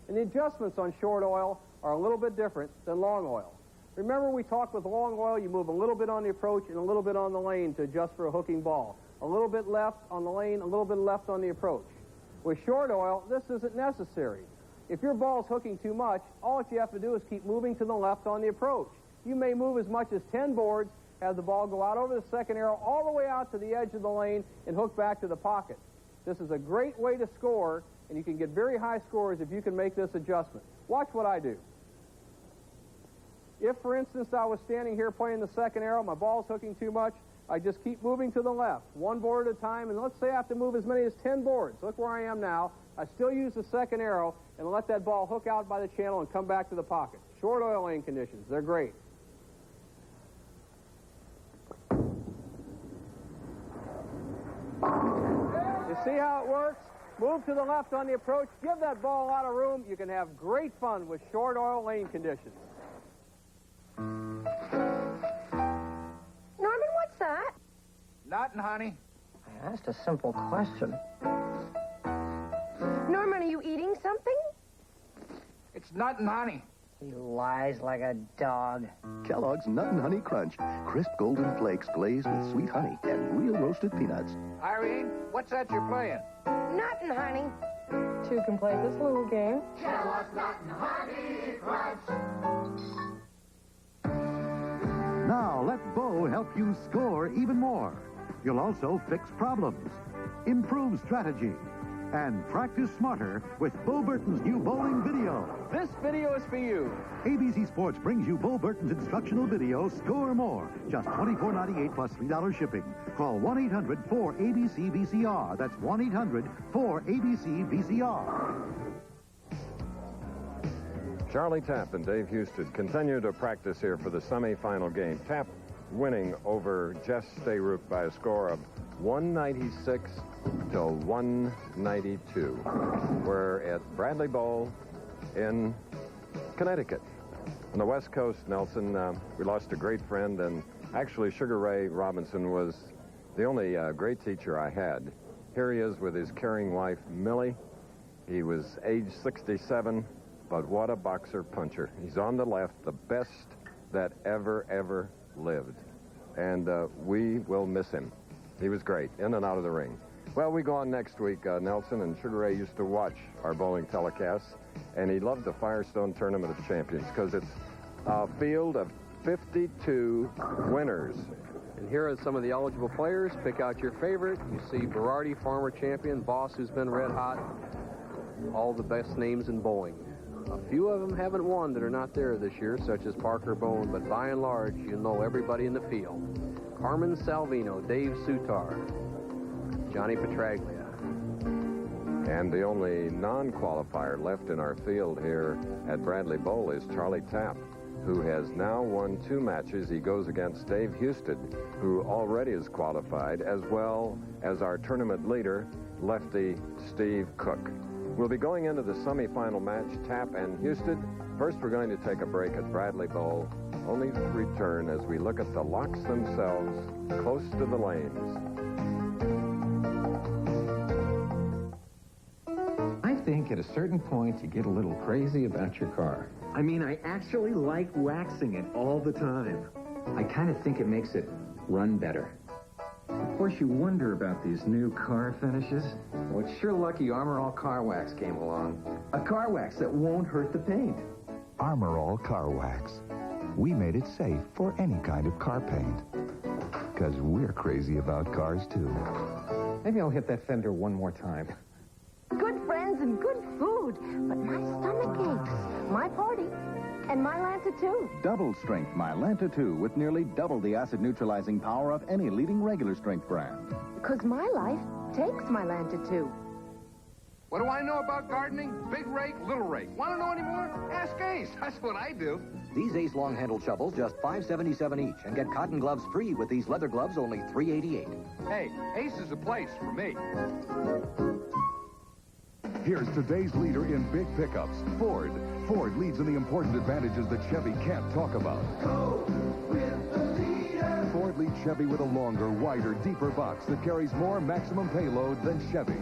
And the adjustments on short oil are a little bit different than long oil. Remember we talked with long oil, you move a little bit on the approach and a little bit on the lane to adjust for a hooking ball. A little bit left on the lane, a little bit left on the approach. With short oil, this isn't necessary. If your ball's hooking too much, all you have to do is keep moving to the left on the approach. You may move as much as 10 boards, have the ball go out over the second arrow, all the way out to the edge of the lane, and hook back to the pocket. This is a great way to score, and you can get very high scores if you can make this adjustment. Watch what I do. If, for instance, I was standing here playing the second arrow, my ball's hooking too much, I just keep moving to the left, one board at a time, and let's say I have to move as many as 10 boards. Look where I am now. I still use the second arrow and let that ball hook out by the channel and come back to the pocket. Short oil lane conditions, they're great. You see how it works? Move to the left on the approach, give that ball a lot of room. You can have great fun with short oil lane conditions. Norman, what's that? Nothing, honey. I asked a simple question. Norman, are you eating something? It's nothing, honey. He lies like a dog. Kellogg's Nut and Honey Crunch. Crisp golden flakes glazed with sweet honey and real roasted peanuts. Irene, what's that you're playing? Nothing, honey. Two can play this little game. Kellogg's Nut and Honey Crunch. Now let Bo help you score even more. You'll also fix problems, improve strategy, and practice smarter with Bo Burton's new bowling video. This video is for you. ABC Sports brings you Bo Burton's instructional video, Score More. Just $24.98 plus $3 shipping. Call 1-800-4ABC-VCR. That's 1-800-4ABC-VCR. Charlie Tapp and Dave Houston continue to practice here for the semifinal game. Tapp winning over Jess Stayrook by a score of 196 to 192. We're at Bradley Bowl in Connecticut. On the West Coast, Nelson, we lost a great friend, and actually Sugar Ray Robinson was the only great teacher I had. Here he is with his caring wife, Millie. He was age 67, but what a boxer puncher. He's on the left, the best that ever lived. And we will miss him. He was great, in and out of the ring. Well, we go on next week, Nelson, and Sugar Ray used to watch our bowling telecasts, and he loved the Firestone Tournament of Champions because it's a field of 52 winners. And here are some of the eligible players. Pick out your favorite. You see Berardi, former champion, Boss, who's been red hot. All the best names in bowling. A few of them haven't won that are not there this year, such as Parker Bone, but by and large, you know everybody in the field. Carmen Salvino, Dave Sutar, Johnny Petraglia. And the only non-qualifier left in our field here at Bradley Bowl is Charlie Tapp, who has now won 2 matches. He goes against Dave Houston, who already is qualified, as well as our tournament leader, lefty Steve Cook. We'll be going into the semifinal match, Tapp and Houston. First, we're going to take a break at Bradley Bowl, only to return as we look at the locks themselves close to the lanes. I think at a certain point you get a little crazy about your car. I mean, I actually like waxing it all the time. I kind of think it makes it run better. Of course, you wonder about these new car finishes. Well, it's sure lucky Armor All Car Wax came along. A car wax that won't hurt the paint. Armor All Car Wax. We made it safe for any kind of car paint. Because we're crazy about cars, too. Maybe I'll hit that fender one more time. Good friends and good food, but my stomach aches. My party. And Mylanta 2. Double strength Mylanta 2 with nearly double the acid neutralizing power of any leading regular strength brand. Because my life takes Mylanta 2. What do I know about gardening? Big rake, little rake. Want to know any more? Ask Ace. That's what I do. These Ace long-handled shovels, just $5.77 each. And get cotton gloves free with these leather gloves, only $3.88. Hey, Ace is the place for me. Here's today's leader in big pickups, Ford. Ford leads in the important advantages that Chevy can't talk about. Go with the leader. Ford leads Chevy with a longer, wider, deeper box that carries more maximum payload than Chevy.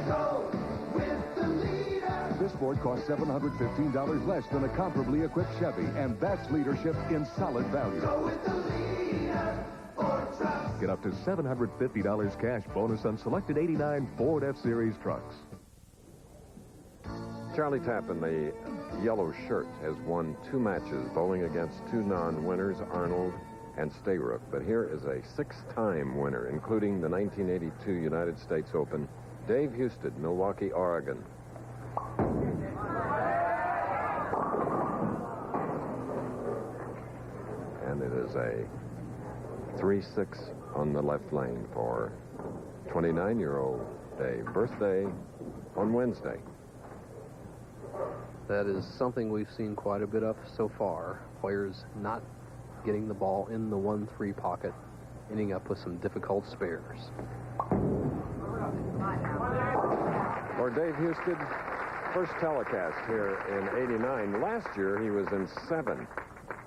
Go with the leader. This Ford costs $715 less than a comparably equipped Chevy, and that's leadership in solid value. Go with the leader. Ford trucks. Get up to $750 cash bonus on selected 89 Ford F-Series trucks. Charlie Tapp in the yellow shirt has won 2 matches, bowling against 2 non-winners, Arnold and Stayrook. But here is a 6-time winner, including the 1982 United States Open, Dave Husted, Milwaukee, Oregon. And it is a 3-6 on the left lane for 29-year-old Dave. Birthday on Wednesday. That is something we've seen quite a bit of so far. Players not getting the ball in the 1-3 pocket, ending up with some difficult spares. For Dave Husted, first telecast here in '89. Last year he was in 7,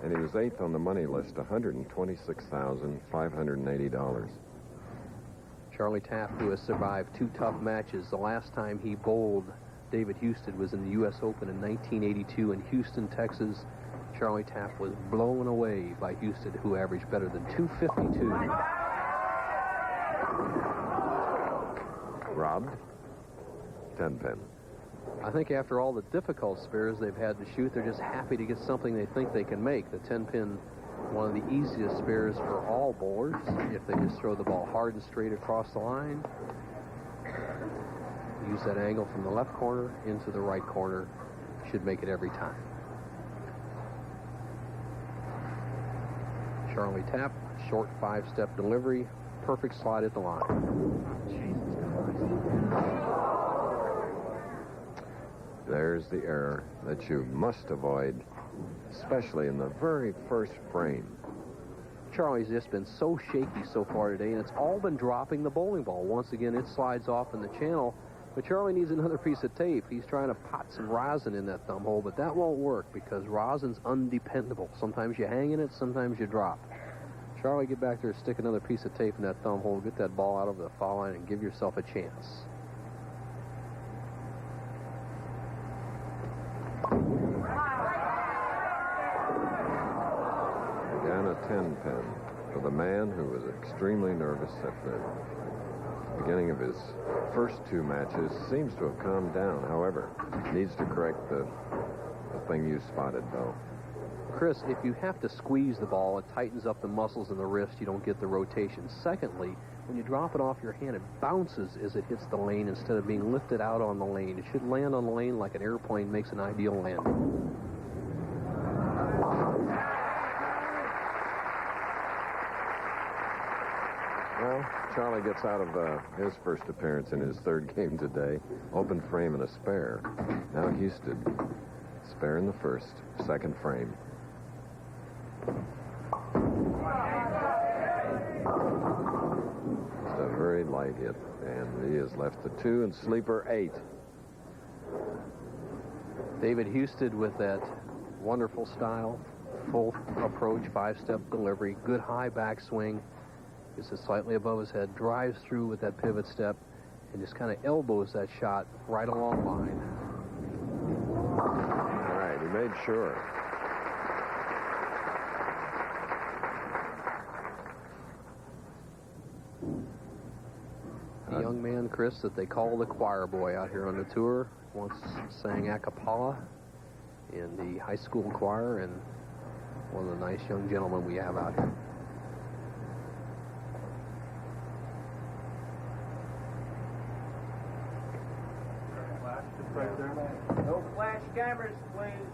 and he was 8th on the money list, $126,580. Charlie Tapp, who has survived 2 tough matches. The last time he bowled David Husted was in the U.S. Open in 1982 in Houston, Texas. Charlie Tapp was blown away by Husted, who averaged better than 252. Robbed. 10-pin. I think after all the difficult spares they've had to shoot, they're just happy to get something they think they can make. The 10-pin, one of the easiest spares for all bowlers, if they just throw the ball hard and straight across the line. Use that angle from the left corner into the right corner. Should make it every time. Charlie Tapp, short 5-step delivery, perfect slide at the line. There's the error that you must avoid, especially in the very first frame. Charlie's just been so shaky so far today, and it's all been dropping the bowling ball. Once again, it slides off in the channel. But Charlie needs another piece of tape. He's trying to pot some rosin in that thumb hole, but that won't work because rosin's undependable. Sometimes you hang in it, sometimes you drop. Charlie, get back there, stick another piece of tape in that thumb hole, get that ball out over the foul line, and give yourself a chance. Again, a 10-pin for the man who was extremely nervous at the beginning of his first 2 matches. Seems to have calmed down. However, needs to correct the thing you spotted, though. Chris, if you have to squeeze the ball, it tightens up the muscles in the wrist. You don't get the rotation. Secondly, when you drop it off your hand, it bounces as it hits the lane instead of being lifted out on the lane. It should land on the lane like an airplane makes an ideal landing. Well, Charlie gets out of his first appearance in his 3rd game today. Open frame and a spare. Now Husted. Spare in the first, 2nd frame. Just a very light hit, and he has left the 2 and sleeper 8. David Husted with that wonderful style, full approach, 5-step delivery, good high backswing. Gets it slightly above his head, drives through with that pivot step, and just kind of elbows that shot right along line. All right, he made sure. The young man, Chris, that they call the choir boy out here on the tour, once sang a cappella in the high school choir, and one of the nice young gentlemen we have out here. No flash cameras, please.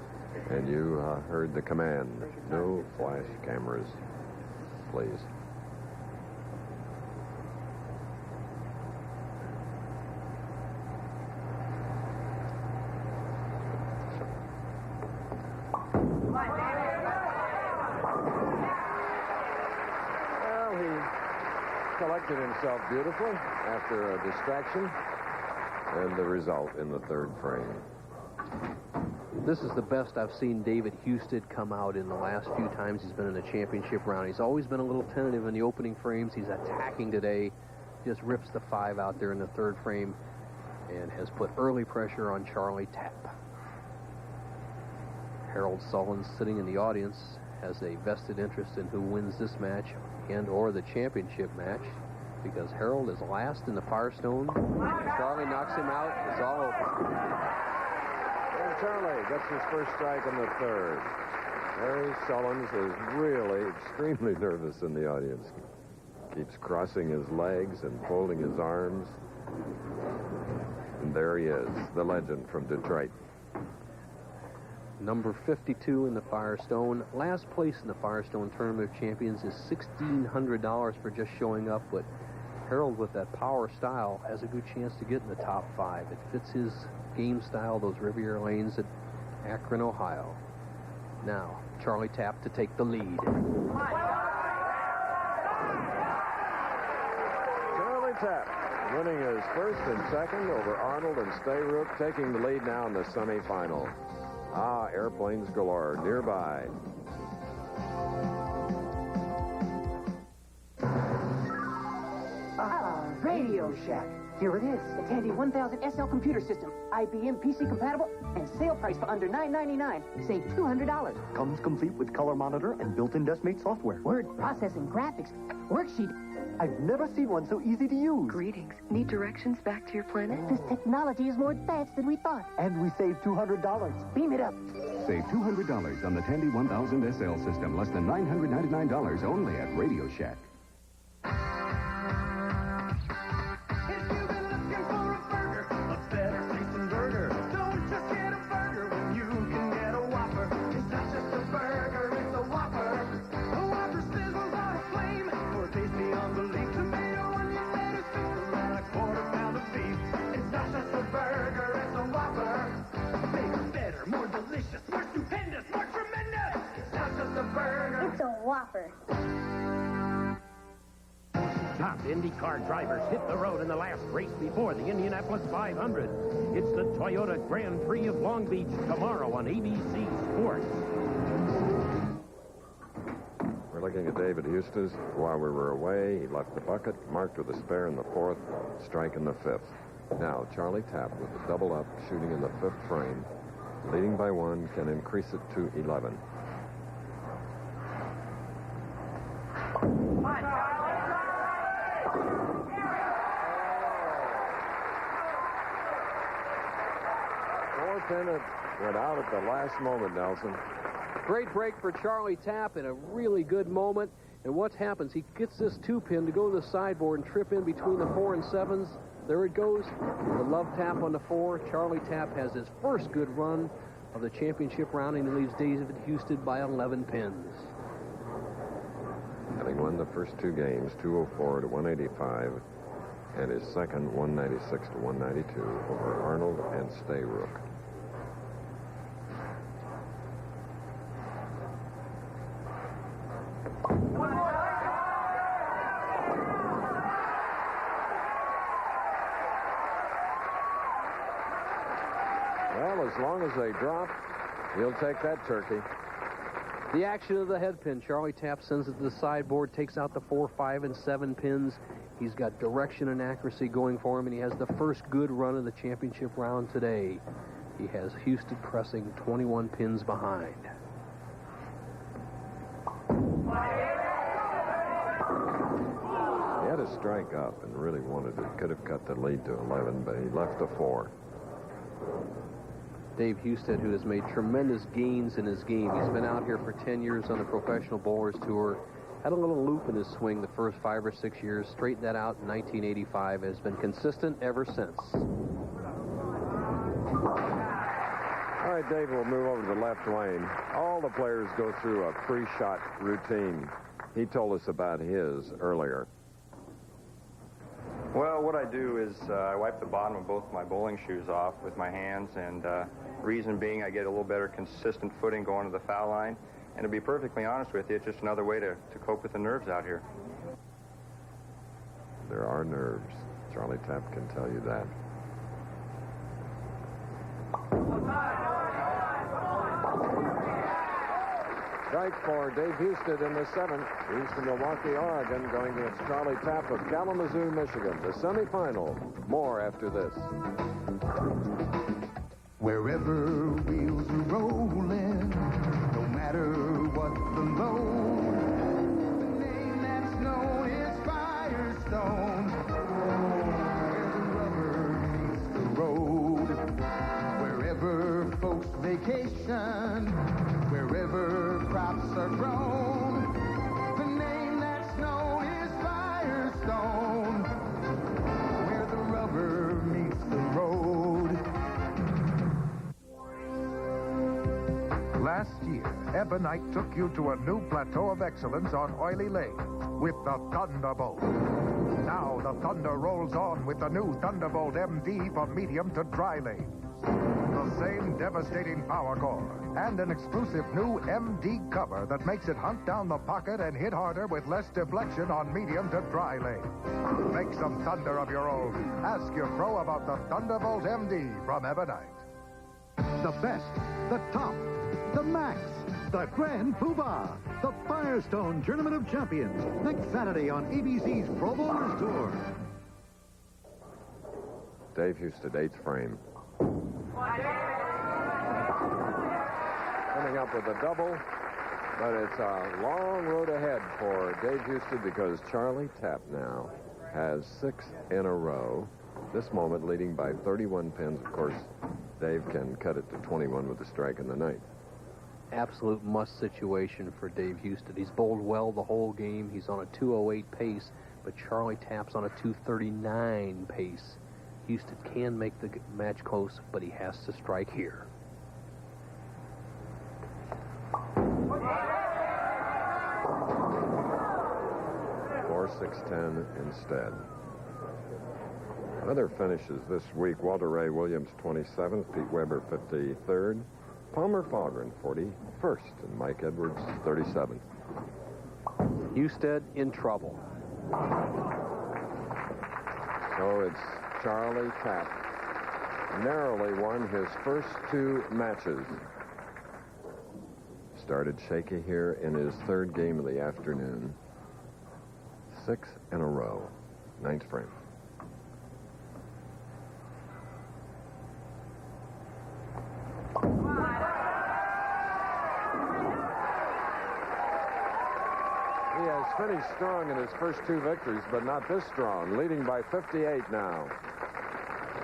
And you heard the command. No flash cameras, please. Well, he collected himself beautifully after a distraction, and the result in the 3rd frame. This is the best I've seen David Husted come out in the last few times he's been in a championship round. He's always been a little tentative in the opening frames. He's attacking today. Just rips the 5 out there in the 3rd frame and has put early pressure on Charlie Tapp. Harold Sullins, sitting in the audience, has a vested interest in who wins this match and or the championship match, because Harold is last in the Firestone. Charlie knocks him out. It's all over. And Charlie gets his first strike in the 3rd. Harry Sullins is really extremely nervous in the audience. Keeps crossing his legs and folding his arms. And there he is, the legend from Detroit. Number 52 in the Firestone. Last place in the Firestone Tournament of Champions is $1,600 for just showing up, but Harold, with that power style, has a good chance to get in the top 5. It fits his game style, those Riviera lanes at Akron, Ohio. Now, Charlie Tapp to take the lead. Charlie Tapp winning his 1st and 2nd over Arnold and Stayrook, taking the lead now in the semifinal. Airplanes galore nearby. Radio Shack. Here it is. It's handy 1000 SL computer system. IBM PC compatible and sale price for under $9.99. Save $200. Comes complete with color monitor and built-in DeskMate software. Word processing, graphics, worksheet. I've never seen one so easy to use. Greetings. Need directions back to your planet? This technology is more advanced than we thought. And we save $200. Beam it up. Save $200 on the Tandy 1000 SL system. Less than $999 only at Radio Shack. Top IndyCar drivers hit the road in the last race before the Indianapolis 500. It's the Toyota Grand Prix of Long Beach tomorrow on ABC Sports. We're looking at David Eustace. While we were away, he left the bucket, marked with a spare in the 4th, strike in the 5th. Now, Charlie Tapp with the double up, shooting in the 5th frame, leading by 1, can increase it to 11. Pin went out at the last moment, Nelson. Great break for Charlie Tapp in a really good moment. And what happens? He gets this 2-pin to go to the sideboard and trip in between the 4 and 7s. There it goes. The love tap on the 4. Charlie Tapp has his first good run of the championship round, and he leaves David Husted by 11 pins. Having won the first 2 games, 204 to 185, and his second, 196 to 192 over Arnold and Stayrook. Well, as long as they drop, he'll take that turkey. The action of the head pin. Charlie Tapp sends it to the sideboard, takes out the 4, 5, and 7 pins. He's got direction and accuracy going for him, and he has the first good run of the championship round today. He has Husted pressing 21 pins behind. He had a strike up and really wanted it. Could have cut the lead to 11, but he left a 4. Dave Husted, who has made tremendous gains in his game. He's been out here for 10 years on the Professional Bowlers Tour. Had a little loop in his swing the first 5 or 6 years. Straightened that out in 1985. Has been consistent ever since. All right, Dave, we'll move over to the left lane. All the players go through a pre-shot routine. He told us about his earlier. Well, what I do is I wipe the bottom of both my bowling shoes off with my hands, and reason being I get a little better consistent footing going to the foul line. And to be perfectly honest with you, it's just another way to cope with the nerves out here. There are nerves. Charlie Tapp can tell you that. strike for Dave Husted in the 7th. He's from Milwaukee, Oregon, going against Charlie Tapp of Kalamazoo, Michigan. The semifinal. More after this. Wherever wheels are rolling, no matter what the load, the name that's known is Firestone. Where the rubber meets the road, wherever folks vacation, wherever crops are grown, the name that's known is Firestone. Where the rubber meets the road. Last year, Ebonite took you to a new plateau of excellence on Oily Lake with the Thunderbolt. Now the Thunder rolls on with the new Thunderbolt MD for medium to dry lanes. The same devastating power core and an exclusive new MD cover that makes it hunt down the pocket and hit harder with less deflection on medium to dry lanes. Make some thunder of your own. Ask your pro about the Thunderbolt MD from Ebonite. The best, the top, the max, the grand poobah, the Firestone Tournament of Champions, next Saturday on ABC's Pro Bowlers Tour. Dave Husted, 8th frame. Coming up with a double, but it's a long road ahead for Dave Husted because Charlie Tapp now has 6 in a row. This moment leading by 31 pins. Of course, Dave can cut it to 21 with a strike in the 9th. Absolute must situation for Dave Husted. He's bowled well the whole game. He's on a 208 pace, but Charlie Tapp's on a 239 pace. Husted can make the match close, but he has to strike here. Or 6-10 instead. Other finishes this week: Walter Ray Williams, 27th, Pete Weber, 53rd, Palmer Fogren, 41st, and Mike Edwards, 37th. Husted in trouble. So it's Charlie Tapp. Narrowly won his first 2 matches. Started shaky here in his 3rd game of the afternoon. 6 in a row. 9th frame. He has finished strong in his first 2 victories, but not this strong, leading by 58 now.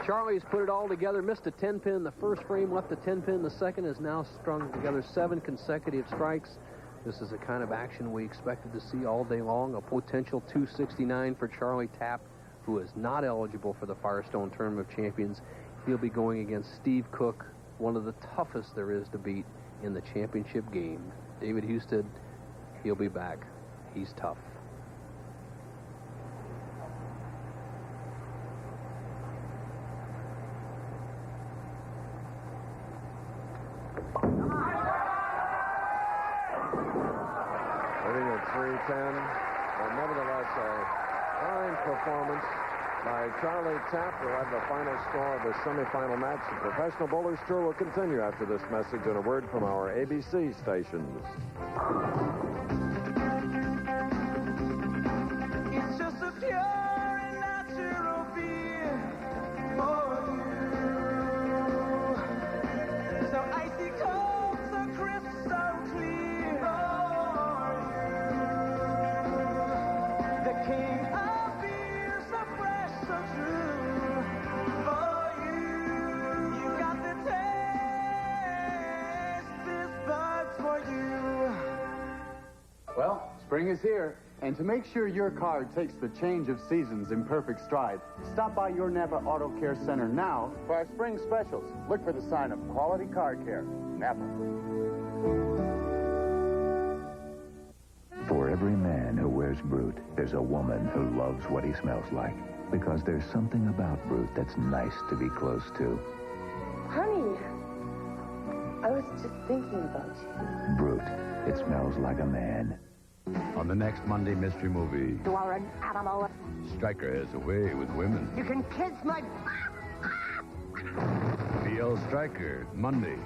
Charlie's put it all together, missed a 10-pin in the first frame, left a 10-pin in the second, has now strung together 7 consecutive strikes. This is the kind of action we expected to see all day long, a potential 269 for Charlie Tapp, who is not eligible for the Firestone Tournament of Champions. He'll be going against Steve Cook, one of the toughest there is to beat in the championship game. David Husted, he'll be back. He's tough. Hitting at 310, but nevertheless a fine performance by Charlie Tapp. We'll have the final score of the semifinal match. The Professional Bowlers Tour will continue after this message and a word from our ABC stations. It's just a pure and natural beer for you. So icy cold, so crisp, so clear for you. The king of beer, so fresh, so true for you. You got the taste, this bug's for you. Well, spring is here. And to make sure your car takes the change of seasons in perfect stride, stop by your Napa Auto Care Center now for our spring specials. Look for the sign of Quality Car Care. Napa. For every man who wears Brute, there's a woman who loves what he smells like. Because there's something about Brute that's nice to be close to. Honey, I was just thinking about you. Brute. It smells like a man. On the next Monday mystery movie, You are an animal. Stryker has a way with women. You can kiss my... B.L. Stryker, Monday.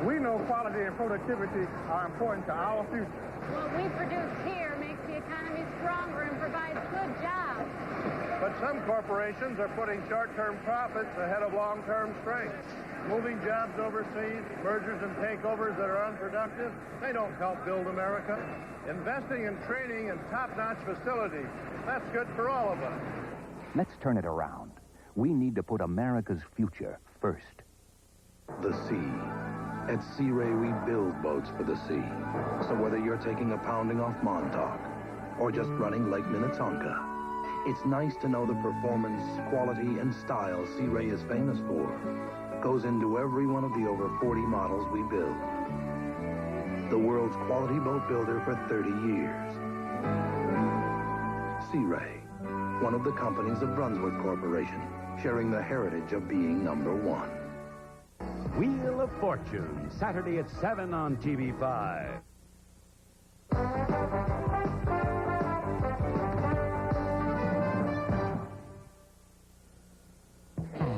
We know quality quality and productivity are important to our future. What we produce here makes the economy stronger and provides good jobs. But some corporations are putting short-term profits ahead of long-term strength. Moving jobs overseas, mergers and takeovers that are unproductive, they don't help build America. Investing in training and top-notch facilities, that's good for all of us. Let's turn it around. We need to put America's future first. The sea. At Sea Ray, we build boats for the sea. So whether you're taking a pounding off Montauk or just running Lake Minnetonka, it's nice to know the performance, quality, and style Sea Ray is famous for goes into every one of the over 40 models we build. The world's quality boat builder for 30 years. Sea Ray, one of the companies of Brunswick Corporation, sharing the heritage of being #1. Wheel of Fortune, Saturday at 7 on TV5.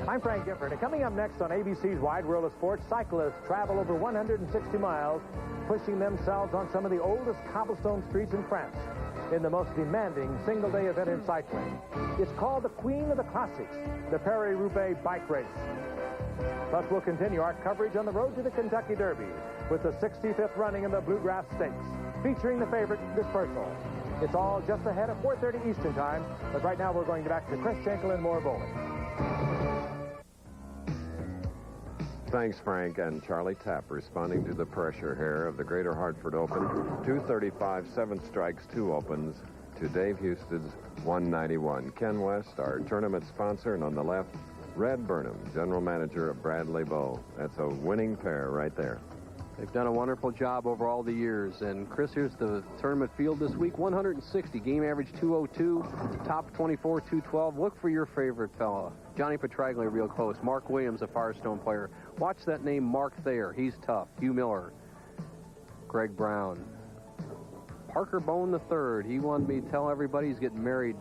I'm Frank Gifford, and coming up next on ABC's Wide World of Sports, cyclists travel over 160 miles, pushing themselves on some of the oldest cobblestone streets in France in the most demanding single-day event in cycling. It's called the Queen of the Classics, the Paris-Roubaix bike race. Plus, we'll continue our coverage on the road to the Kentucky Derby with the 65th running in the Bluegrass Stakes, featuring the favorite, Dispersal. It's all just ahead at 4:30 Eastern Time, but right now we're going back to Chris Schenkel and more bowling. Thanks, Frank, and Charlie Tapp responding to the pressure here of the Greater Hartford Open. 235, 7 strikes, 2 opens to Dave Houston's 191. Ken West, our tournament sponsor, and on the left, Red Burnham, general manager of Bradley Bow. That's a winning pair right there. They've done a wonderful job over all the years. And, Chris, here's the tournament field this week. 160, game average 202, top 24, 212. Look for your favorite fella. Johnny Petraglia real close. Mark Williams, a Firestone player. Watch that name, Mark Thayer. He's tough. Hugh Miller. Greg Brown. Parker Bone III. He wanted me to tell everybody he's getting married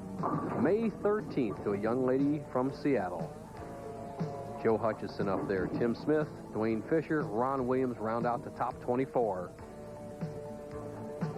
May 13th to a young lady from Seattle. Joe Hutchison up there. Tim Smith, Dwayne Fisher, Ron Williams round out the top 24.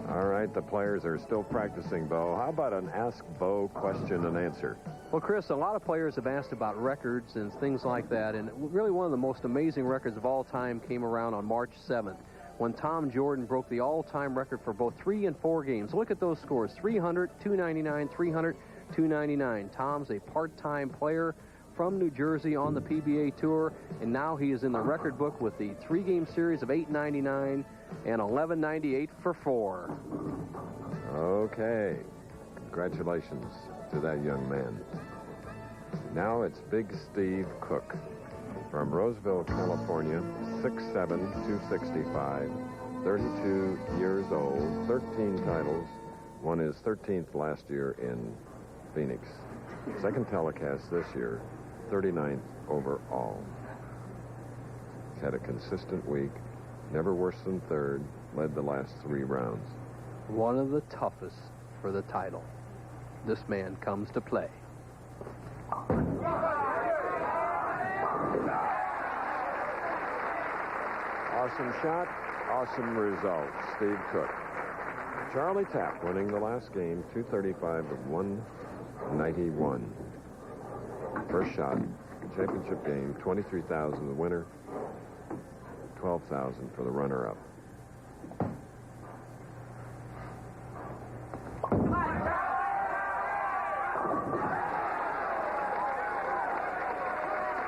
All right, the players are still practicing, Bo. How about an Ask Bo question and answer? Well, Chris, a lot of players have asked about records and things like that, and really one of the most amazing records of all time came around on March 7th when Tom Jordan broke the all-time record for both 3 and 4 games. Look at those scores, 300, 299, 300, 299. Tom's a part-time player from New Jersey on the PBA Tour, and now he is in the record book with the 3-game series of 899 and 1198 for 4. Okay. Congratulations to that young man. Now it's Big Steve Cook from Roseville, California, 6'7", 265, 32 years old, 13 titles, won his 13th last year in Phoenix. Second telecast this year, 39th overall. He's had a consistent week, never worse than third, led the last 3 rounds. One of the toughest for the title. This man comes to play. Awesome shot, awesome result. Steve Cook. Charlie Tapp winning the last game, 235 to 191. First shot, championship game, 23,000 the winner, 12,000 for the runner-up.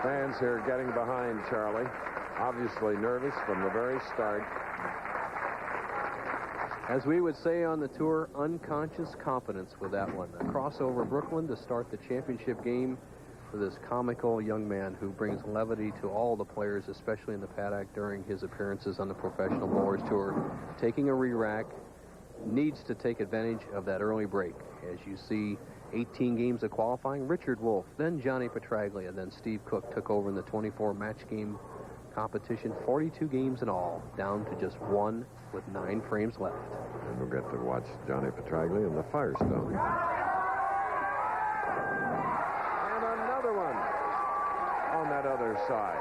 Fans here getting behind Charlie. Obviously nervous from the very start. As we would say on the tour, unconscious confidence with that one. A crossover Brooklyn to start the championship game for this comical young man who brings levity to all the players, especially in the paddock during his appearances on the Professional Bowlers Tour. Taking a re-rack, needs to take advantage of that early break. As you see, 18 games of qualifying. Richard Wolff, then Johnny Petraglia, then Steve Cook took over in the 24 match game competition. 42 games in all, down to just 1 with 9 frames left. And we'll get to watch Johnny Petraglia in the Firestone. And another one on that other side.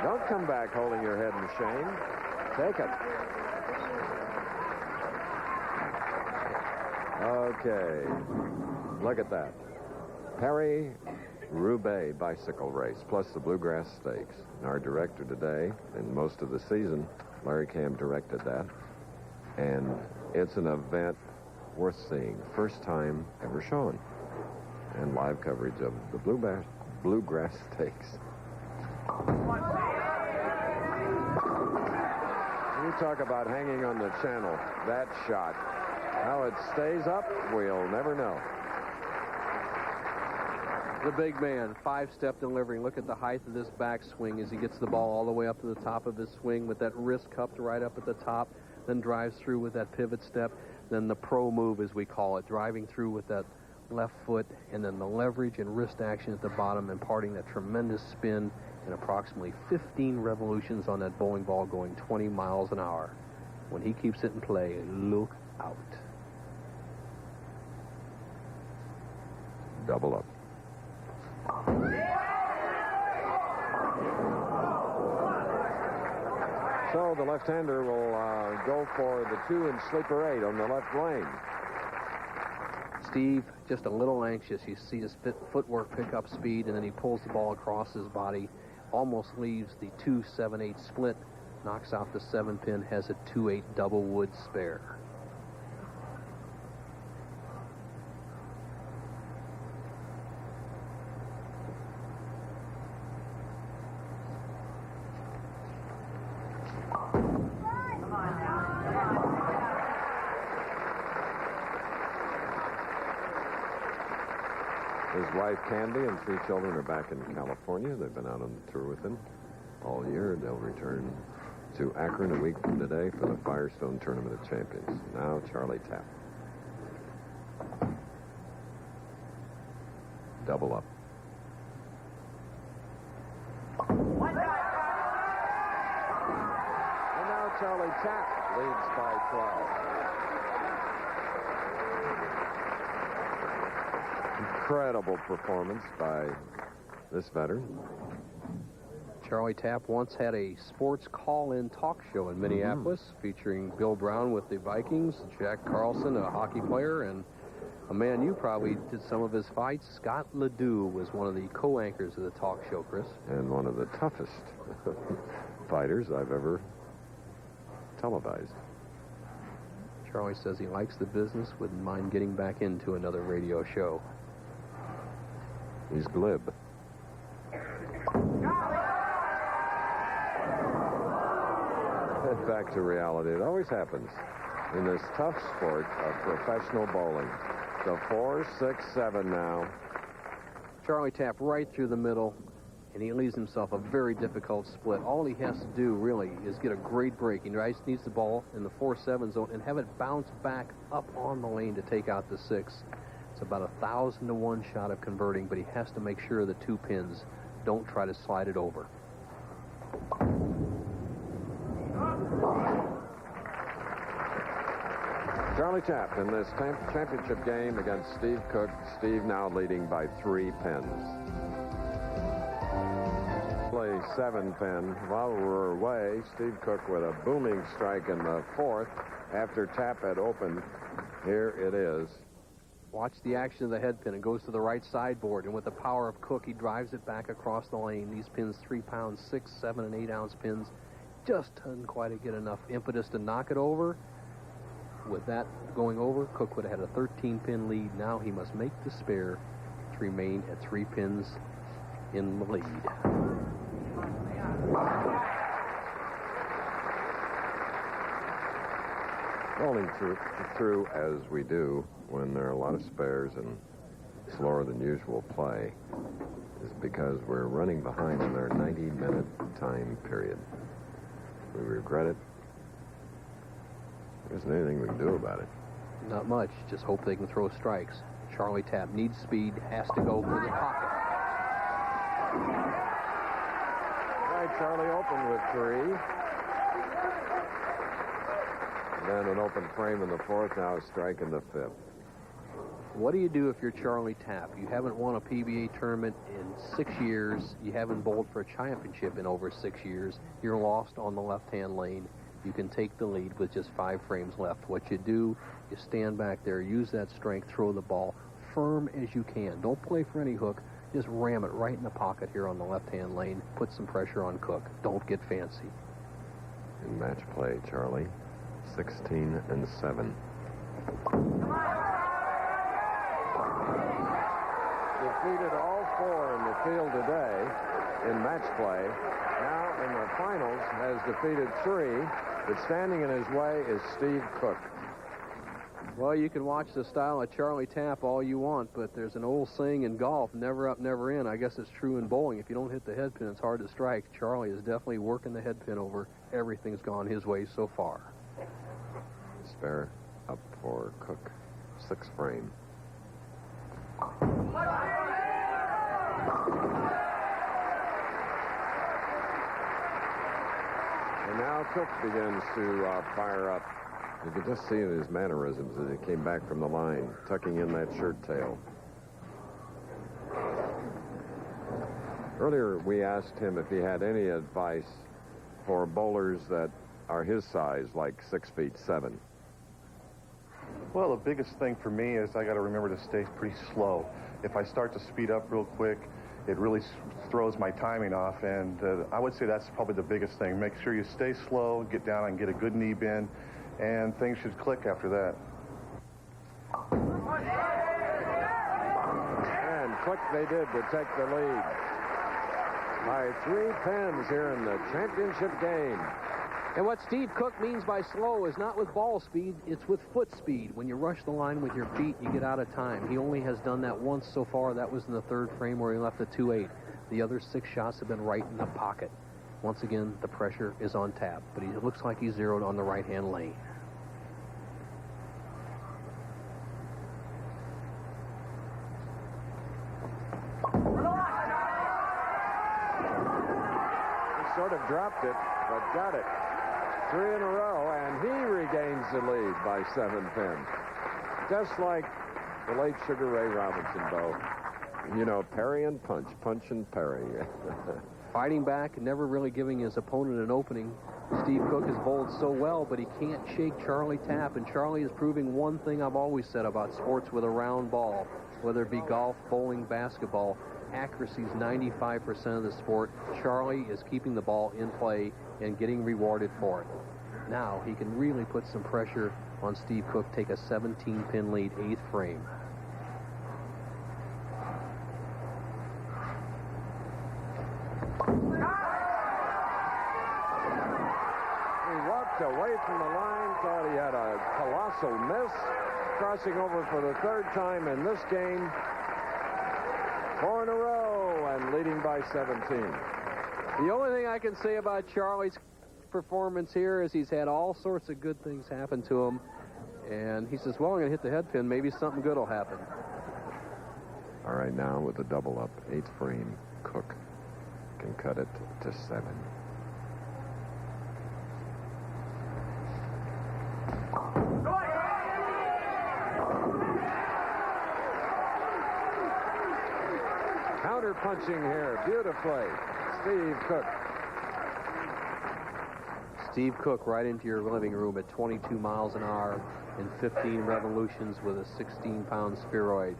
Don't come back holding your head in shame. Take it. Okay. Look at that. Paris-Roubaix bicycle race, plus the Bluegrass Stakes. And our director today, and most of the season, Larry Cam directed that. And it's an event worth seeing. First time ever shown. And live coverage of the Bluegrass Stakes. You talk about hanging on the channel. That shot. How it stays up, we'll never know. The big man, 5-step delivery. Look at the height of this backswing as he gets the ball all the way up to the top of his swing with that wrist cupped right up at the top, then drives through with that pivot step, then the pro move, as we call it, driving through with that left foot, and then the leverage and wrist action at the bottom, imparting that tremendous spin in approximately 15 revolutions on that bowling ball going 20 miles an hour. When he keeps it in play, look out. Double up. So the left-hander will go for the 2 and sleeper 8 on the left lane. Steve, just a little anxious. You see his footwork pick up speed, and then he pulls the ball across his body, almost leaves the 2-7-8 split, knocks out the 7-pin, has a 2-8 double wood spare. His wife, Candy, and 3 children are back in California. They've been out on the tour with him all year. They'll return to Akron a week from today for the Firestone Tournament of Champions. Now, Charlie Tapp. Double up. And now Charlie Tapp leads by 12. Incredible performance by this veteran. Charlie Tapp once had a sports call-in talk show in Minneapolis featuring Bill Brown with the Vikings, Jack Carlson, a hockey player, and a man you probably did some of his fights. Scott Ledoux was one of the co-anchors of the talk show, Chris. And one of the toughest fighters I've ever televised. Charlie says he likes the business, wouldn't mind getting back into another radio show. He's glib. Back to reality. It always happens in this tough sport of professional bowling. So 4, 6, 7 now. Charlie Tapp right through the middle, and he leaves himself a very difficult split. All he has to do, really, is get a great break. He needs the ball in the 4-7 zone and have it bounce back up on the lane to take out the 6. It's about 1,000 to 1 shot of converting, but he has to make sure the 2 pins don't try to slide it over. Charlie Tapp in this championship game against Steve Cook. Steve now leading by 3 pins. Play 7 pin. While we're away, Steve Cook with a booming strike in the 4th after Tapp had opened. Here it is. Watch the action of the head pin. It goes to the right sideboard, and with the power of Cook, he drives it back across the lane. These pins, 3-pound, 6, 7, and 8-ounce pins, just doesn't quite get enough impetus to knock it over. With that going over, Cook would have had a 13-pin lead. Now he must make the spare to remain at 3 pins in the lead. Rolling through as we do when there are a lot of spares and slower than usual play is because we're running behind in our 90-minute time period. We regret it. There isn't anything we can do about it. Not much. Just hope they can throw strikes. Charlie Tapp needs speed, has to go for the pocket. All right, Charlie opened with 3. Then an open frame in the 4th, now a strike in the 5th. What do you do if you're Charlie Tapp? You haven't won a PBA tournament in 6 years. You haven't bowled for a championship in over 6 years. You're lost on the left-hand lane. you can take the lead with just 5 frames left. What you do, you stand back there, use that strength, throw the ball firm as you can. Don't play for any hook. Just ram it right in the pocket here on the left-hand lane. Put some pressure on Cook. Don't get fancy. In match play, Charlie, 16-7. Defeated all 4 in the field today in match play. Now in the finals has defeated 3, but standing in his way is Steve Cook. Well, you can watch the style of Charlie Tapp all you want, but there's an old saying in golf, never up, never in. I guess it's true in bowling. If you don't hit the head pin, it's hard to strike. Charlie is definitely working the head pin over. Everything's gone his way so far. Spare up for Cook. 6 frame. And now Cook begins to fire up. You could just see in his mannerisms as he came back from the line, tucking in that shirt tail. Earlier, we asked him if he had any advice for bowlers that are his size, like 6'7". Well, the biggest thing for me is I got to remember to stay pretty slow. If I start to speed up real quick, it really throws my timing off, and I would say that's probably the biggest thing. Make sure you stay slow, get down and get a good knee bend, and things should click after that. And click they did to take the lead by 3 pins here in the championship game. And what Steve Cook means by slow is not with ball speed, it's with foot speed. When you rush the line with your feet, you get out of time. He only has done that once so far. That was in the 3rd frame where he left a 2-8. The other 6 shots have been right in the pocket. Once again, the pressure is on Tapp, but he looks like he's zeroed on the right-hand lane. He sort of dropped it, but got it. 3 in a row, and he regains the lead by 7 pins. Just like the late Sugar Ray Robinson, Bo. You know, parry and punch, punch and parry. Fighting back, never really giving his opponent an opening. Steve Cook has bowled so well, but he can't shake Charlie Tapp, and Charlie is proving one thing I've always said about sports with a round ball, whether it be golf, bowling, basketball. Accuracy is 95% of the sport. Charlie is keeping the ball in play and getting rewarded for it. Now he can really put some pressure on Steve Cook, take a 17-pin lead, 8th frame. He walked away from the line, thought he had a colossal miss, crossing over for the 3rd time in this game. 4 in a row and leading by 17. The only thing I can say about Charlie's performance here is he's had all sorts of good things happen to him. And he says, well, I'm going to hit the head pin. Maybe something good will happen. All right, now with the double up, 8th frame, Cook can cut it to 7. Counter punching here beautifully. Steve Cook. Steve Cook right into your living room at 22 miles an hour in 15 revolutions with a 16-pound spheroid.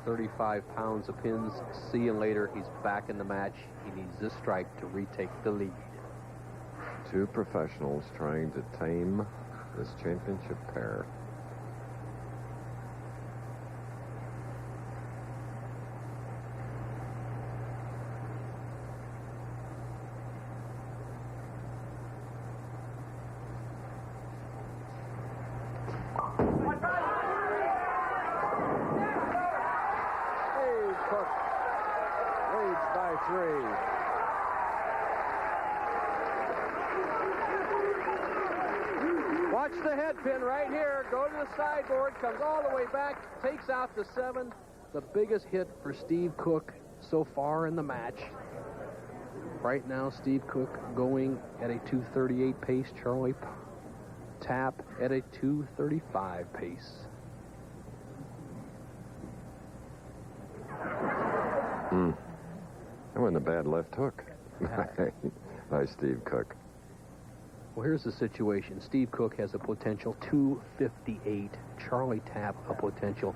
35 pounds of pins. See you later. He's back in the match. He needs this strike to retake the lead. 2 professionals trying to tame this championship pair. By 3. Watch the head pin right here. Go to the sideboard. Comes all the way back. Takes out the 7. The biggest hit for Steve Cook so far in the match. Right now, Steve Cook going at a 238 pace. Charlie Tapp at a 235 pace. That wasn't a bad left hook by Steve Cook. Well, here's the situation. Steve Cook has a potential 258. Charlie Tapp a potential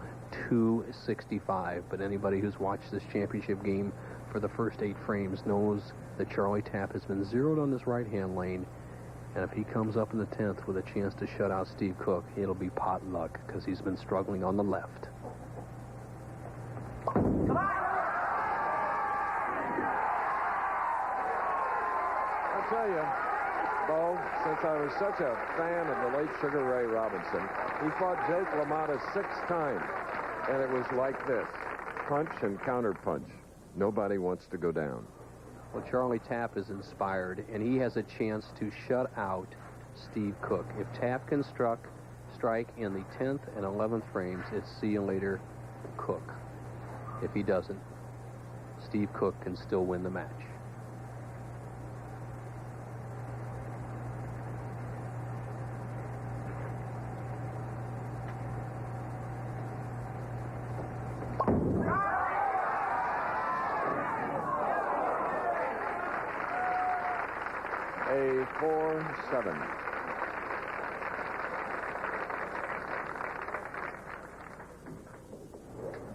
265. But anybody who's watched this championship game for the first 8 frames knows that Charlie Tapp has been zeroed on this right-hand lane. And if he comes up in the 10th with a chance to shut out Steve Cook, it'll be pot luck because he's been struggling on the left. I'll tell you, Bo, since I was such a fan of the late Sugar Ray Robinson, he fought Jake LaMotta 6 times, and it was like this, punch and counterpunch. Nobody wants to go down. Well, Charlie Tapp is inspired, and he has a chance to shut out Steve Cook. If Tapp can strike in the 10th and 11th frames, it's see you later, Cook. If he doesn't, Steve Cook can still win the match. A 4-7.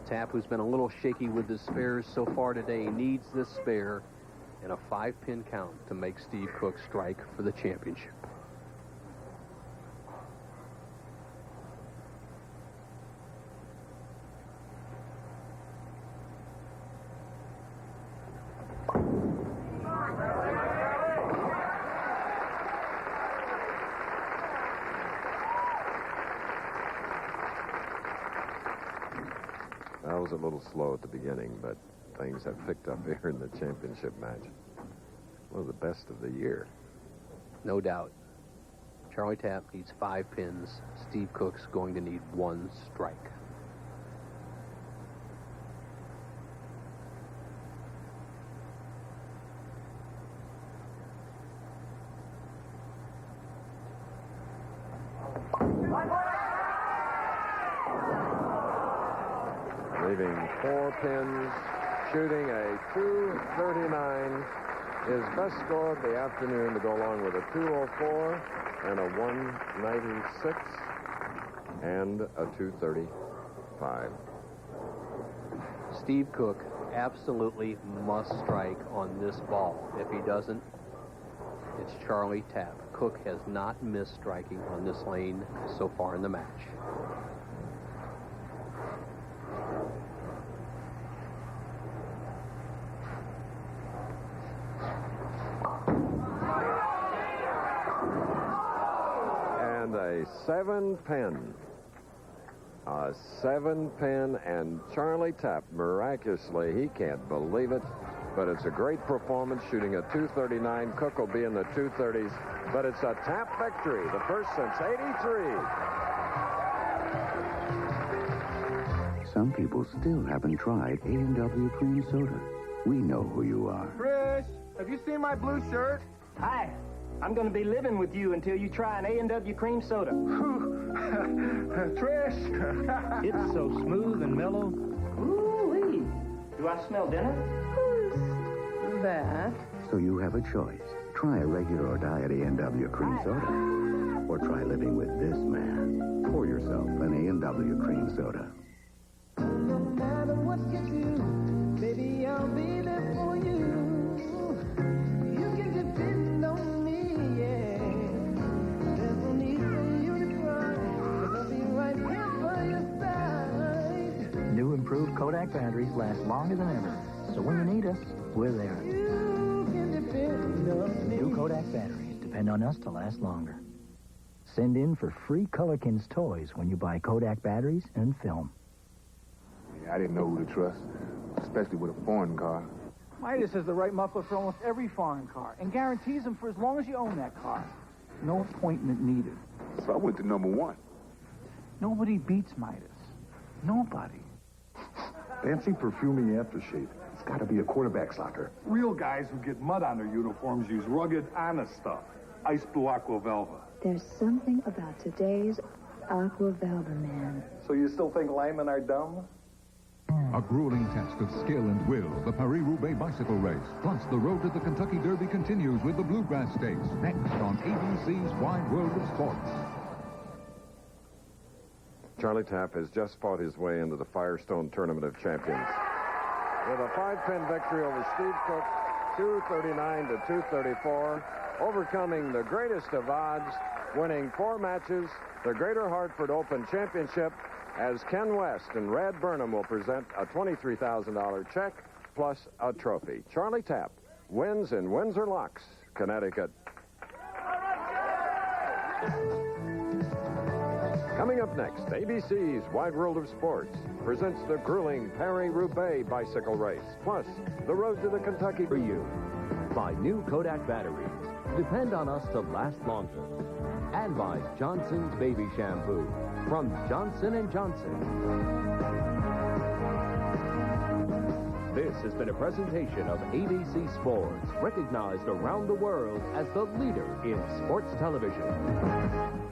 Tapp, who's been a little shaky with the spares so far today, needs this spare and a 5-pin count to make Steve Cook strike for the championship. I was a little slow at the beginning, but things have picked up here in the championship match. One of the best of the year. No doubt. Charlie Tapp needs 5 pins. Steve Cook's going to need 1 strike. Leaving 4 pins, shooting a 239. His best score of the afternoon to go along with a 204 and a 196 and a 235. Steve Cook absolutely must strike on this ball. If he doesn't, it's Charlie Tapp. Cook has not missed striking on this lane so far in the match. And a 7-pin. A 7-pin, and Charlie Tapp, miraculously, he can't believe it, but it's a great performance, shooting a 239. Cook will be in the 230s, but it's a Tapp victory, the first since '83. Some people still haven't tried A&W cream soda. We know who you are. Trish, have you seen my blue shirt? Hi. I'm going to be living with you until you try an A&W cream soda. Trish! It's so smooth and mellow. Ooh-wee. Do I smell dinner? Who's that? So you have a choice. Try a regular or diet A&W cream soda. Or try living with this man. Pour yourself an A&W cream soda. No matter what you do, baby, I'll be there for you. You can depend on me, yeah. There's no need for you to cry, 'cause I'll be right here by your side. New improved Kodak batteries last longer than ever. So when you need us, we're there. You can depend on me. New Kodak batteries depend on us to last longer. Send in for free Colorkins toys when you buy Kodak batteries and film. I didn't know who to trust, especially with a foreign car. Midas has the right muffler for almost every foreign car and guarantees them for as long as you own that car. No appointment needed. So I went to number 1. Nobody beats Midas. Nobody. Fancy perfumey aftershave. It's got to be a quarterback's locker. Real guys who get mud on their uniforms use rugged, honest stuff. Ice Blue Aqua Velva. There's something about today's Aqua Velva man. So you still think linemen are dumb? A grueling test of skill and will, the Paris-Roubaix bicycle race. Plus, the road to the Kentucky Derby continues with the Bluegrass Stakes. Next on ABC's Wide World of Sports. Charlie Tapp has just fought his way into the Firestone Tournament of Champions. With a 5-pin victory over Steve Cook, 239 to 234, overcoming the greatest of odds, winning 4 matches, the Greater Hartford Open Championship, as Ken West and Rad Burnham will present a $23,000 check plus a trophy. Charlie Tapp wins in Windsor Locks, Connecticut. Coming up next, ABC's Wide World of Sports presents the grueling Paris-Roubaix bicycle race, plus the road to the Kentucky. For you, by new Kodak batteries. Depend on us to last longer. And by Johnson's Baby Shampoo from Johnson & Johnson. This has been a presentation of ABC Sports, recognized around the world as the leader in sports television.